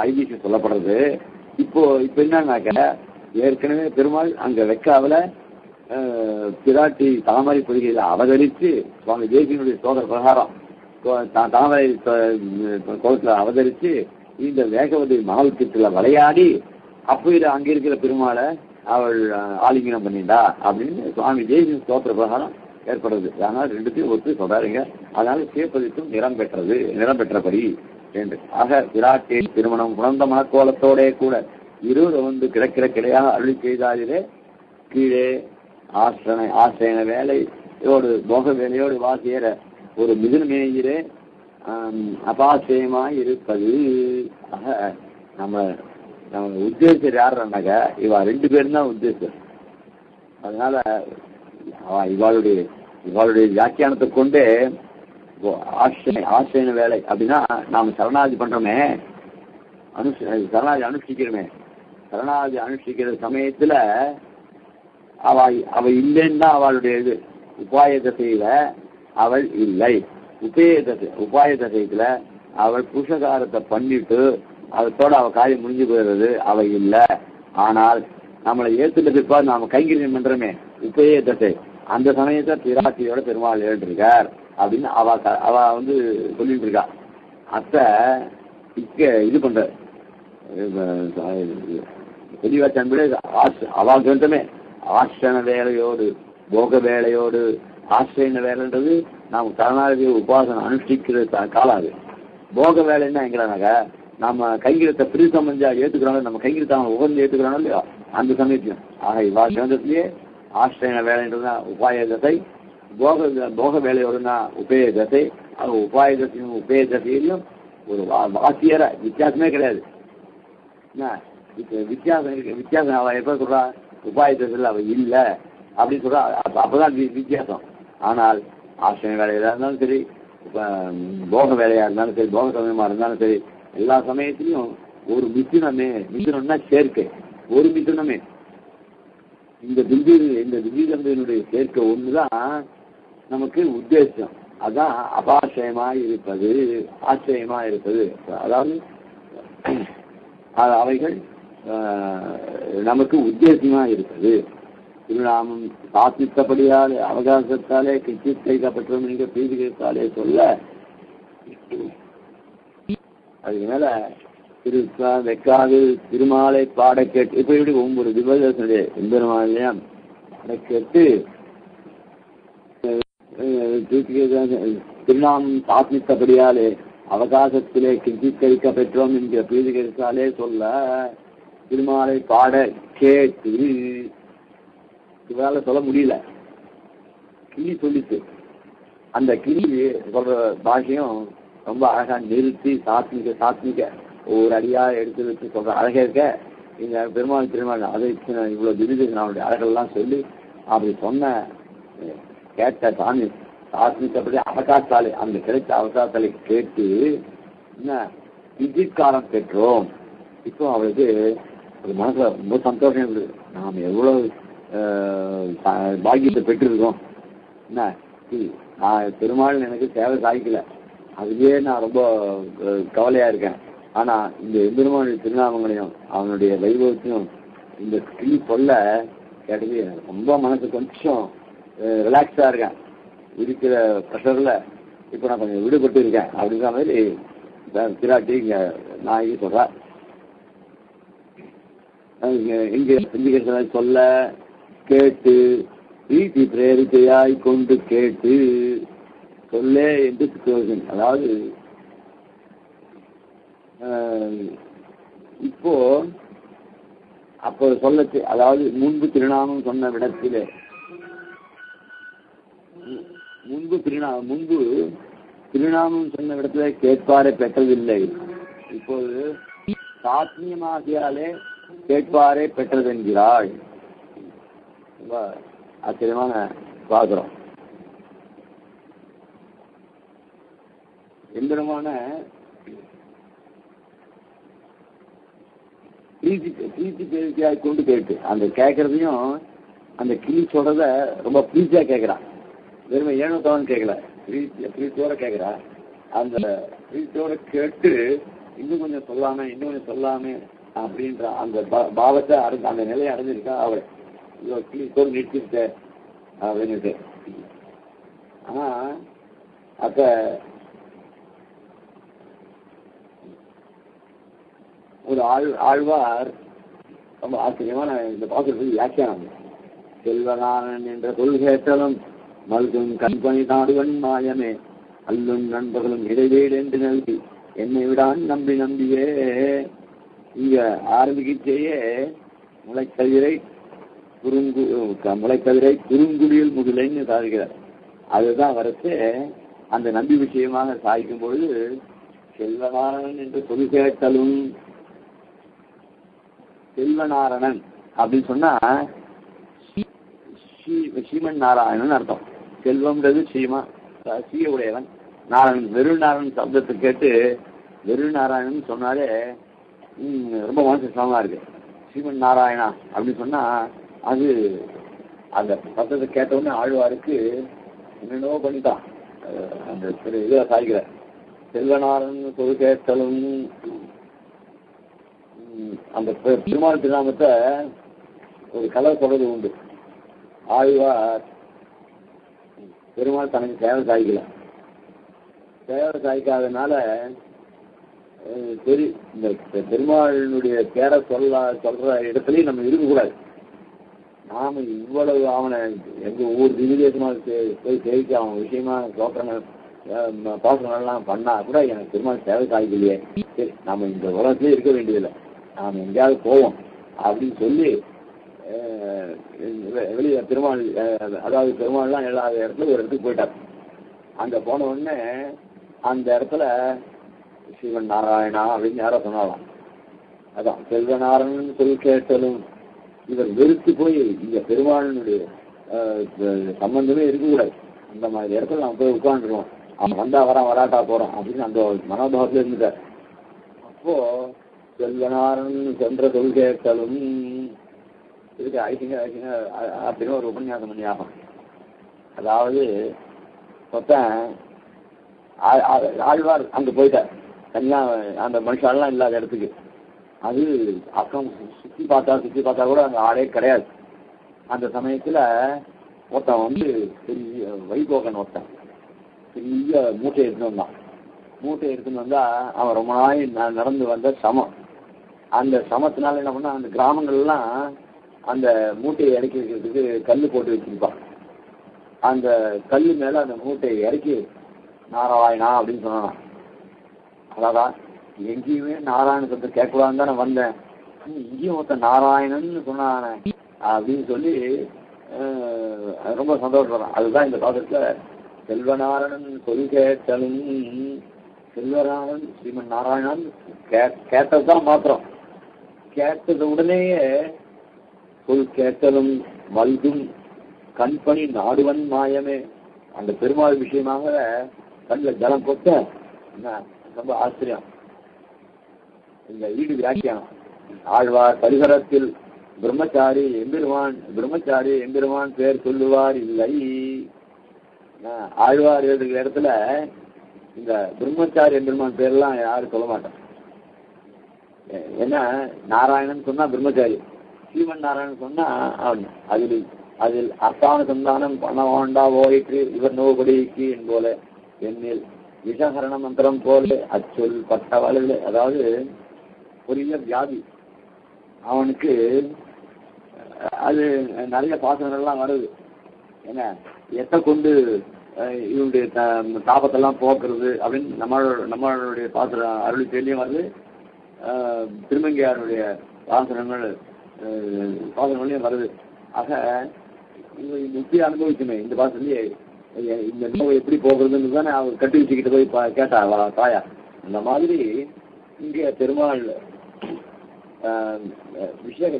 Speaker 1: ஐதீசியம் சொல்லப்படுறது. இப்போ என்னன்னாக்க ஏற்கனவே பெருமாள் அங்க வெக்காவில பிராட்டி தாமரை பொதிகையில அவதரித்து சுவாமி தேசியனுடைய சோதர பிரகாரம் தாமரை கோலத்துல அவதரித்து இந்த வேகவதி மகாவித்தியத்துல விளையாடி அப்போ அங்க இருக்கிற பெருமாளை அவள் ஆலிங்கனம் பண்ணிண்டா அப்படின்னு சுவாமி தேசிய சோதர பிரகாரம் ஏற்படுது. அதனால ரெண்டுத்தையும் ஒத்து சொல்றாருங்க. அதனால சேப்பதித்தும் நிறம் பெற்றபடி என்று. ஆக பிராட்டி திருமணம் உணர்ந்த மனக்கோலத்தோட கூட இருவர் கிடையாக அருளி செய்தாலே கீழே ஆசிரியன வேலையோடு போக வேலையோடு வாசியற ஒரு மிதுன மேயிரே அபாசியமாய் இருப்பது. ஆக நம்ம உத்தேசர் யாருன்னாக்க இவ ரெண்டு பேரும் தான் உத்தேசர். அதனால இவாளுடைய வியாக்கியானத்தை கொண்டே ஆசிரியன வேலை அப்படின்னா நாம சரணாதி பண்றோமே, சரணாதி அனுஷ்டிக்கிறோமே, சரணாதி அனுஷ்டிக்கிற சமயத்துல அவ இல்லைன்னு தான் அவளுடைய இது. உபாய தசையில அவள் இல்லை. உபாய தசைத்துல அவள் புருஷகாரத்தை பண்ணிட்டு அதோட அவ காரியம் முடிஞ்சு போயிடுறது, அவ இல்லை. ஆனால் நம்மளை ஏத்துட்ட பிற்பாடு நாம கைங்கரியம் பண்றோமே உபய தசை, அந்த சமயத்தை பிராட்டியோட பெருமாள் எழுதிருக்கார் அப்படின்னு அவ சொல்லிட்டு இருக்கா. அத்த இது பண்ற தெளிவா தன்புடைய அவா கிரந்தமே ஆசிரண வேலையோடு போக வேலையோடு ஆசிரியன வேலைன்றது நாம் கருணாநிதி உபாசனை அனுஷ்டிக்கிற காலாது. போக வேலைன்னா எங்கிறானாக்கா நம்ம கைகிரத்தை பிரிசம்பஞ்சா ஏற்றுக்கிறோம், நம்ம கைகிரத்தை அவன் உகந்து ஏற்றுக்கிறானோ இல்லையா அந்த சமயத்தையும். ஆக இவா கிரந்தத்திலேயே ஆசிரியன வேலைன்றதுனா உபாய தசை, போக வேலையோடுனா உபய தசை. அது உபாய தசையும் உபய தசையிலும் ஒரு வாசியர வித்தியாசமே கிடையாது. வித்தியாசம் இருக்கு. வித்தியாசம் அவ எப்ப சொல்றா உபாய தசையில் அவ இல்லை அப்படின்னு சொல்றா. அப்பதான் வித்தியாசம். ஆனால் ஆசிரியர் வேலையா இருந்தாலும் சரி, போக வேலையா இருந்தாலும் சரி, போக சமயமா இருந்தாலும் சரி, எல்லா சமயத்திலையும் ஒரு மிதுனமே. மிதுனம்னா சேர்க்கை, ஒரு மிதுனமே. இந்த திவ்யதம்பதியினுடைய சேர்க்கை ஒண்ணுதான் நமக்கு உத்தேசம். அதான் அபாசயமா இருப்பது, ஆச்சரியமா இருப்பது. அதாவது அவைகள் நமக்கு உத்தேசமா இருப்பது. திருநாமம் சாத்தித்தபடியால் அவகாசத்தாலே கிச்சித் கைக்கப்பட்டோம் என்கிற பீதிகத்தாலே சொல்ல அதுக்கு மேல வெக்காது திருமாலை பாட கேட்டு இப்ப எப்படி ஒவ்வொரு திவதனுடைய எம்பெருமானையா பாட கேட்டு திருநாமம் சாத்தித்தபடியாலே அவகாசத்திலே கிச்சித் கைக்க பெற்றோம் என்கிற பீதிகத்தாலே சொல்ல திருமாலை பாட கேட்டு இவரால் சொல்ல முடியல. கிளி சொல்லிச்சு. அந்த கிளி சொல்ற பாஷையும் ரொம்ப அழகா நிறுத்தி சாத்மிக ஒரு அடியா எடுத்து வச்சு சொல்ற அழகே இருக்க. இங்க பெருமாள் அதை இவ்வளவு திடீர்னு அழகெல்லாம் சொல்லி அப்படி சொன்ன கேட்ட சாமி சாத்மிக்கப்படி அவகாசாலை அந்த கிடைச்ச அவகாசாலை கேட்டு என்ன விஜிக்காரம் பெற்றோம். இப்போ அவளுக்கு ஒரு மனசுல ரொம்ப சந்தோஷம் இருக்குது. நாம் எவ்வளவு பாக்கியத்தை பெற்றிருக்கோம். என்ன நான் பெருமாள் எனக்கு சேவை சாய்க்கல, அதுவே நான் ரொம்ப கவலையா இருக்கேன். ஆனா இந்த எம்பெருமானுடைய திருநாமங்களையும் அவனுடைய வைபவத்தையும் இந்த கிளி சொல்ல கேட்டது எனக்கு ரொம்ப மனசு கொஞ்சம் ரிலாக்ஸா இருக்கேன். இருக்கிற ப்ரெஷர்ல இப்போ நான் கொஞ்சம் விடுபட்டு இருக்கேன் அப்படிங்கிற மாதிரி திராட்டி இங்க நாயகி சொல்றா. இங்க சொல்ல கேட்டு பிரீத்தி பிரேரிக்கையாய் கொண்டு கேட்டு சொல்லே என்று சிச்சுவேஷன். அதாவது இப்போ அப்போ சொல்லச்சு, அதாவது முன்பு திருநாமம் சொன்ன விடத்திலே முன்பு திருநாமம் சொன்ன விடத்திலே கேட்பாரை பெற்றதில்லை. இப்போது சாத்மியமாகியாலே கேட்பாரை பெற்றதென்கிறாள். ஆச்சரியமான பாக்குறோம். எந்திரமான பிரீத்தி பேசியாய் கொண்டு கேட்டு அந்த கேட்கறதையும் அந்த கிளி சொல்றத ரொம்ப பிரீத்தியா கேட்கிறான். வெறுமை ஏனோத்தவன் கேட்கல, பிரீத்தியோட கேட்கிறா. அந்த பிரீத்தியோட கேட்டு இன்னும் கொஞ்சம் சொல்லாமே அப்படின்ற அந்த பாவத்தை அந்த நிலையை அடைஞ்சிருக்கா அவள். கிளி நிறுத்திருக்க அப்படின்னுட்டு. ஆனா அப்ப ஒரு ஆழ்வார் ரொம்ப ஆச்சரியமான இந்த பாசுரத்துக்கு வியாக்கியானம். செல்வநாதன் என்ற கொள்கேற்றலும் மல்கும் கண்பணி நாடுவன் மாயமே அல்லும் நண்பர்களும் இடைவேடு என்று நல்கி என்னை விடான் நம்பியே. இங்க ஆரம்பிக்கையே முளைக்கதிரை குறுங்குடியில் முகிலைன்னு சாதிக்கிறார். அதுதான் வரச்சு அந்த நம்பி விஷயமாக சாதிக்கும் பொழுது செல்வநாரணன் என்று சொல்லி கேட்டலும், செல்வநாரணன் அப்படின்னு சொன்னா ஸ்ரீமன் நாராயணன் அர்த்தம். செல்வம்ன்றது சீய உடையவன். நாராயணன் வெறும் நாராயணன் சப்தத்தை கேட்டு வெறும் நாராயணன் சொன்னாலே ரொம்ப மனசு சிரமமா இருக்கு. ஸ்ரீமன் நாராயணா அப்படின்னு சொன்னா அது அந்த சப்தத்தை கேட்டவுடனே ஆழ்வாருக்கு என்னென்னவோ பண்ணிட்டான். அந்த இதை சாய்க்கிற செல்வநாதன் பொது கேட்டலும் அந்த பெருமாள் திருநாமத்தை ஒரு கலர் சொல்றது உண்டு. ஆழ்வார் பெருமாள் தனக்கு சேவை சாய்க்கல. சேவை சாய்க்காதனால சரி, இந்த பெருமாளுடைய பேரை சொல்ற இடத்துலயும் நம்ம இருக்கக்கூடாது. நாம இவ்வளவு அவனை எங்க ஊர் திவ்யதேசமா போய் சேவிக்க அவன் விஷயமா சோத்திரங்கள் பாசனங்கள்லாம் பண்ணா கூட எனக்கு பெருமாள் சேவை காய்க்கலையே, சரி நாம இந்த உலகத்திலே இருக்க வேண்டியதில்லை, நாம எங்கேயாவது போவோம் அப்படின்னு சொல்லி வெளியே பெருமாள், அதாவது பெருமாள்லாம் எல்லா இடத்துல ஒரு இடத்துக்கு போயிட்டார். அங்க போன உடனே அந்த இடத்துல சிவன் நாராயணா அப்படின்னு யாரோ சொன்னாலாம். அதான் செல்வநாராயணன் சொல் கேட்டலும் இவர் வெறுத்து போய் இங்க பெருமாளுடைய சம்பந்தமே இருக்கக்கூடாது, அந்த மாதிரி இடத்துல நம்ம போய் உட்காந்துருவோம், அவன் வந்தா வராட்டா போறோம் அப்படின்னு அந்த மனோபாவத்துல இருந்துட்டார். அப்போ செல்வநாராயணன் சென்ற சொல் கேட்டலும் இதுக்கு ஐசிங்க அப்படின்னு ஒரு உபன்யாசம் பண்ணி ஆகும். அதாவது மொத்தம் ஆழ்வார் அங்க போயிட்டார் தனியா, அந்த மனுஷாலாம் இல்லாத இடத்துக்கு. அது அக்கம் சுத்தி பார்த்தா கூட அங்க ஆளே கிடையாது. அந்த சமயத்துல ஒருத்தன் வந்து பெரிய வைகோகன் ஒருத்தன் பெரிய மூட்டை எடுத்துன்னு வந்தா அவன் ரொம்ப நாள் நடந்து வந்த சமம். அந்த சமத்தினால என்ன பண்ணா, அந்த கிராமங்கள்லாம் அந்த மூட்டையை இறக்கி வைக்கிறதுக்கு கல் போட்டு வச்சிருப்பான். அந்த கல்லு மேல அந்த மூட்டையை இறக்கி நாராயணா அப்படின்னு சொன்னான். அதான் எங்கேயுமே நாராயண சப்தம் கேட்கலான்னு தான் நான் வந்தேன், இங்கேயும் ஒருத்தன் நாராயணன்னு சொன்னானே அப்படின்னு சொல்லி ரொம்ப சந்தோஷப்படுறான். அதுதான் இந்த பாத்திரத்துல செல்வநாராயணன் சொல் கேட்டலும், செல்வநாராயணன் ஸ்ரீமன் நாராயணன் கேட்டதுதான் மாத்திரம், கேட்டது உடனேயே சொல் கேட்டலும் மல்கும் கண்பணி நாடுவன் மாயமே. அந்த பெருமாள் விஷயமாக கண்ணில் ஜலம் கொட்ட ரொம்ப ஆச்சரியம். இந்த ஈடு வியாக்கியானம் ஆழ்வார் பரிசரத்தில் பிரம்மச்சாரி எம்பெருமான் பேர் சொல்லுவார் இல்லை. ஆழ்வார் எழுதுகிற இடத்துல இந்த பிரம்மச்சாரி எம்பெருமான் பேர்லாம் யாரும் சொல்ல மாட்டான். ஏன்னா நாராயணன் சொன்னா பிரம்மச்சாரி, ஸ்ரீமன் நாராயணன் சொன்னா அவன் அதில் அர்த்தான சந்தானம் பண்ண வேண்டா போயிற்று இவர் நோபடிக்கு என்போல என்னில் விஷகரண மந்திரம் போல அச்சொல் பட்டவளவில். அதாவது பெரிய வியாதி அவனுக்கு, அது நிறைய பாசனங்கள்லாம் வருது. ஏன்னா எத்தை கொண்டு இவனுடைய தாபத்தெல்லாம் போக்குறது அப்படின்னு நம்மளுடைய பாசனம் அருளி தெளியும் வருது. திருமங்கையாருடைய பாசனங்களையும் வருது. ஆக முக்கிய அனுபவிச்சுமே இந்த பாசத்திலேயே இந்த நோவை எப்படி போகிறதுன்னு தானே அவர் கட்டி வச்சுக்கிட்டு போய் கேட்டா தாயா. அந்த மாதிரி இங்கே பெருமாள்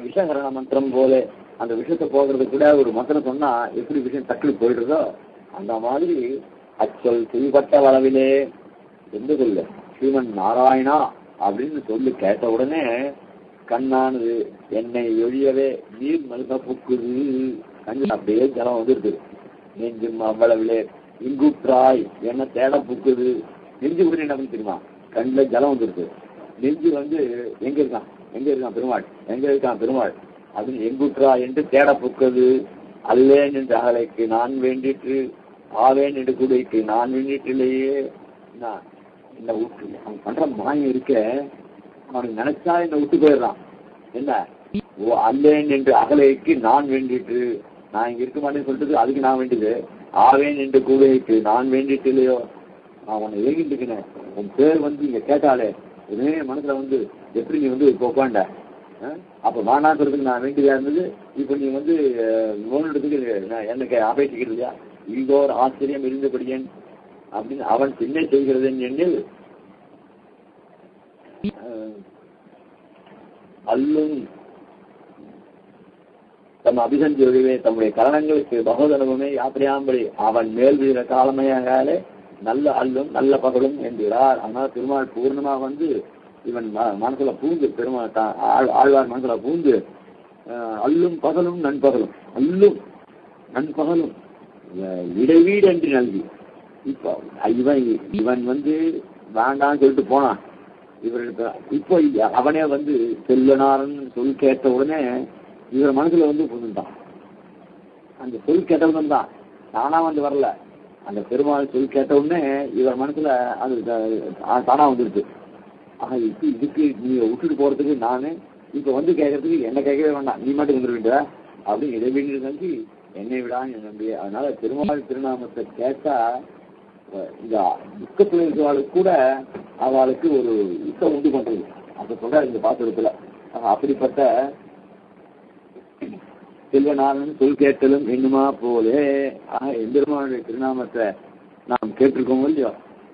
Speaker 1: விஷகரண மந்திரம் போல அந்த விஷயத்தை போகிறது கூட ஒரு மந்திரம் சொன்னா எப்படி விஷயம் டக்குனு போயிடுறதோ அந்த மாதிரி அச்சொல் செய்யப்பட்ட அளவிலே எந்த சொல்ல ஸ்ரீமன் நாராயணா அப்படின்னு சொல்லி கேட்ட உடனே கண்ணானது என்னை ஒழியவே நீர் மல்க புக்குது, கண்ணு அப்படியே ஜலம் வந்துருக்கு. நெஞ்சும் அவ்வளவிலே இங்குற்றாய் என்ன தேட புக்குது. நெஞ்சு கூட என்ன பண்ணி தெரியுமா, கண்ணில் ஜலம் வந்துருக்கு. நெஞ்சு வந்து எங்க இருக்கான் பெருமாள் அப்படின்னு எங்குற்றாய் என்று தேட புக்குது. அல்லேன் என்று அகலைக்கு நான் வேண்டிட்டு ஆவேன் என்று கூடைக்கு நான் வேண்டிட்டிலேயே. இந்த விட்டு அவன் பண்ற மாயம் இருக்க, அவனுக்கு நினைச்சா என்னை விட்டு போயிடுறான். என்ன அல்லேன் என்று அகலைக்கு நான் வேண்டிட்டு, நான் இங்க இருக்க மாட்டேன்னு சொல்லிட்டு அதுக்கு நான் வேண்டியது. ஆவேன் என்று கூடைக்கு நான் வேண்டிட்டு இல்லையோ, அவனை ஏகிட்டு இருக்கேன். உன் பேர் வந்து இங்க கேட்டாலே உடனே மனசுல வந்து எப்படி நீ வந்து உட்காண்ட, அப்ப வேணான்னு சொல்றதுக்கு நான் வேண்டியதா இருந்தது. இப்ப நீ வந்து நோண்டுறதுக்கு எனக்கு அபேட்சிக்கிறது இல்லையா, இதோர் ஆச்சரியம் இருந்தபடியேன் அப்படின்னு அவன் பின்னே செய்கிறது எண்ணில் அல்லும் தம் அபிசந்தி ஒழிவே தம்முடைய கரணங்களுக்கு பகவதனவுமே யாத்திரையாம்படி அவன் மேல் வீர காலமையாலே நல்ல அல்லும் நல்ல பகலும் என்கிறார். ஆனால் திருமால் பூர்ணமா வந்து இவன் மனசுல பூந்து ஆழ்வார் மனசுல பூந்து அல்லும் பகலும் நண்பகலும் இடைவீடு என்று நல்கி. இப்போ இவன் வந்து வேண்டான்னு சொல்லிட்டு போனான். இவருக்கு இப்போ அவனே வந்து செல்வனாரன் சொல் கேட்ட உடனே இவர் மனசுல வந்து புகுந்தான். அந்த சொல் கேட்டவன் தான் தானா வந்து வரல. அந்த பெருமாள் சொல் கேட்ட உடனே இவர் மனசுல அது தானா வந்துருச்சு. இதுக்கு நீ விட்டுட்டு போறதுக்கு நானு இப்ப வந்து கேட்கறதுக்கு என்ன கேட்கவே வேண்டாம், நீ மட்டும் வந்துருவிட்ட அப்படின்னு இடைவெளி நம்பி என்னை விடான்னு நம்பி. அதனால திருமால் திருநாமத்தை கேட்டா இந்த துக்கத்தில் இருக்கிறவளுக்கு கூட அவளுக்கு ஒரு யுத்தம் உண்டு பண்றது அதை சொல்ற இந்த பாத்திரத்துல. அப்படிப்பட்ட செல்வநாதன் சொல் கேட்டலும் என்னுமா போலே எம்பெருமானுடைய திருநாமத்தை நாம் கேட்டிருக்கோம் இல்லையோ.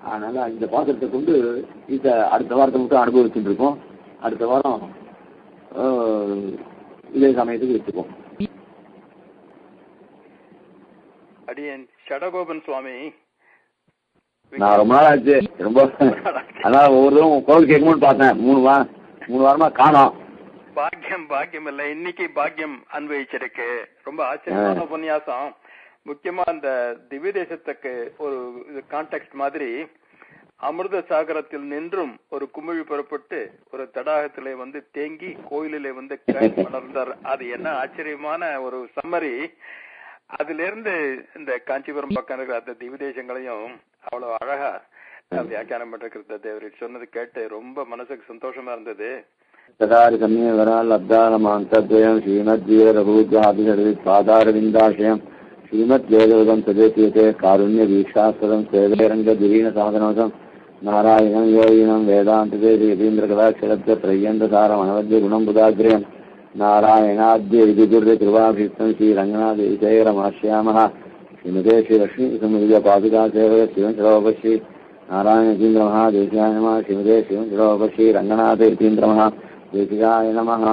Speaker 1: அதனால இந்த பாத்திரத்தை கொண்டு இதை அடுத்த வாரத்தை மட்டும் அனுபவிச்சுட்டு இருக்கோம். அடுத்த வாரம் இதே சமயத்துக்கு வச்சுப்போம்.
Speaker 2: அடியன் ஷடகோபன் சுவாமி,
Speaker 1: நான் ரொம்ப நாள் ஆச்சு, ரொம்ப அதனால ஒவ்வொருத்தரும் கோவில் கேட்கணும்னு பார்த்தேன். 3 வாரமா காணோம்.
Speaker 2: பாக்கியம் இல்ல, இன்னைக்கு பாக்கியம் அனுபவிச்சிருக்கு. ரொம்ப ஆச்சரியமான உபன்யாசம். முக்கியமா அந்த திவ்ய தேசத்துக்கு ஒரு கான்டெக்ட் மாதிரி அமிர்த சாகரத்தில் நின்றும் ஒரு குமிழி புறப்பட்டு ஒரு தடாகத்திலே வந்து தேங்கி கோயிலிலே வந்து வளர்ந்தார். அது என்ன ஆச்சரியமான ஒரு சம்மரி. அதுல இருந்து இந்த காஞ்சிபுரம் பக்கம் இருக்கிற அந்த திவ்ய தேசங்களையும் அவ்வளவு அழகா வியாக்கியானம் பண்ணிருக்கிற தேவரை சொன்னது கேட்டு ரொம்ப மனசுக்கு சந்தோஷமா இருந்தது.
Speaker 1: ஸ்ரீமத்வீரபூஜாதிபாதாரவிந்தாசயம் ஸ்ரீமத் வேதவதம் சதேசியதே காருண்ய வீக்ஷாஸ்வதம் சேவேரங்க திரீன சாதனோதம் நாராயணம் யோகினம் வேதாந்ததே யதீந்திர கலாட்சரப்த பிரயந்தசாரம் அனவத்திய குணம் புதாகிரயம் நாராயணாத்ய விதிகுர்ய கிருபாபிஷிக்தம் ஸ்ரீ ரங்கநாத விஜயரமாஷ்யாமः ஸ்ரீமதே ஸ்ரீ லட்சுமி சுமதிய பாதுகா சேவக சிவன் சிரோபஸ்ரீ நாராயண யதீந்திர மகாதேசிகாய நமः ஸ்ரீமதே சிவன் சிரோபஸ்ரீ ரங்கநாத யதீந்திர மகாதேசிகாய நமः.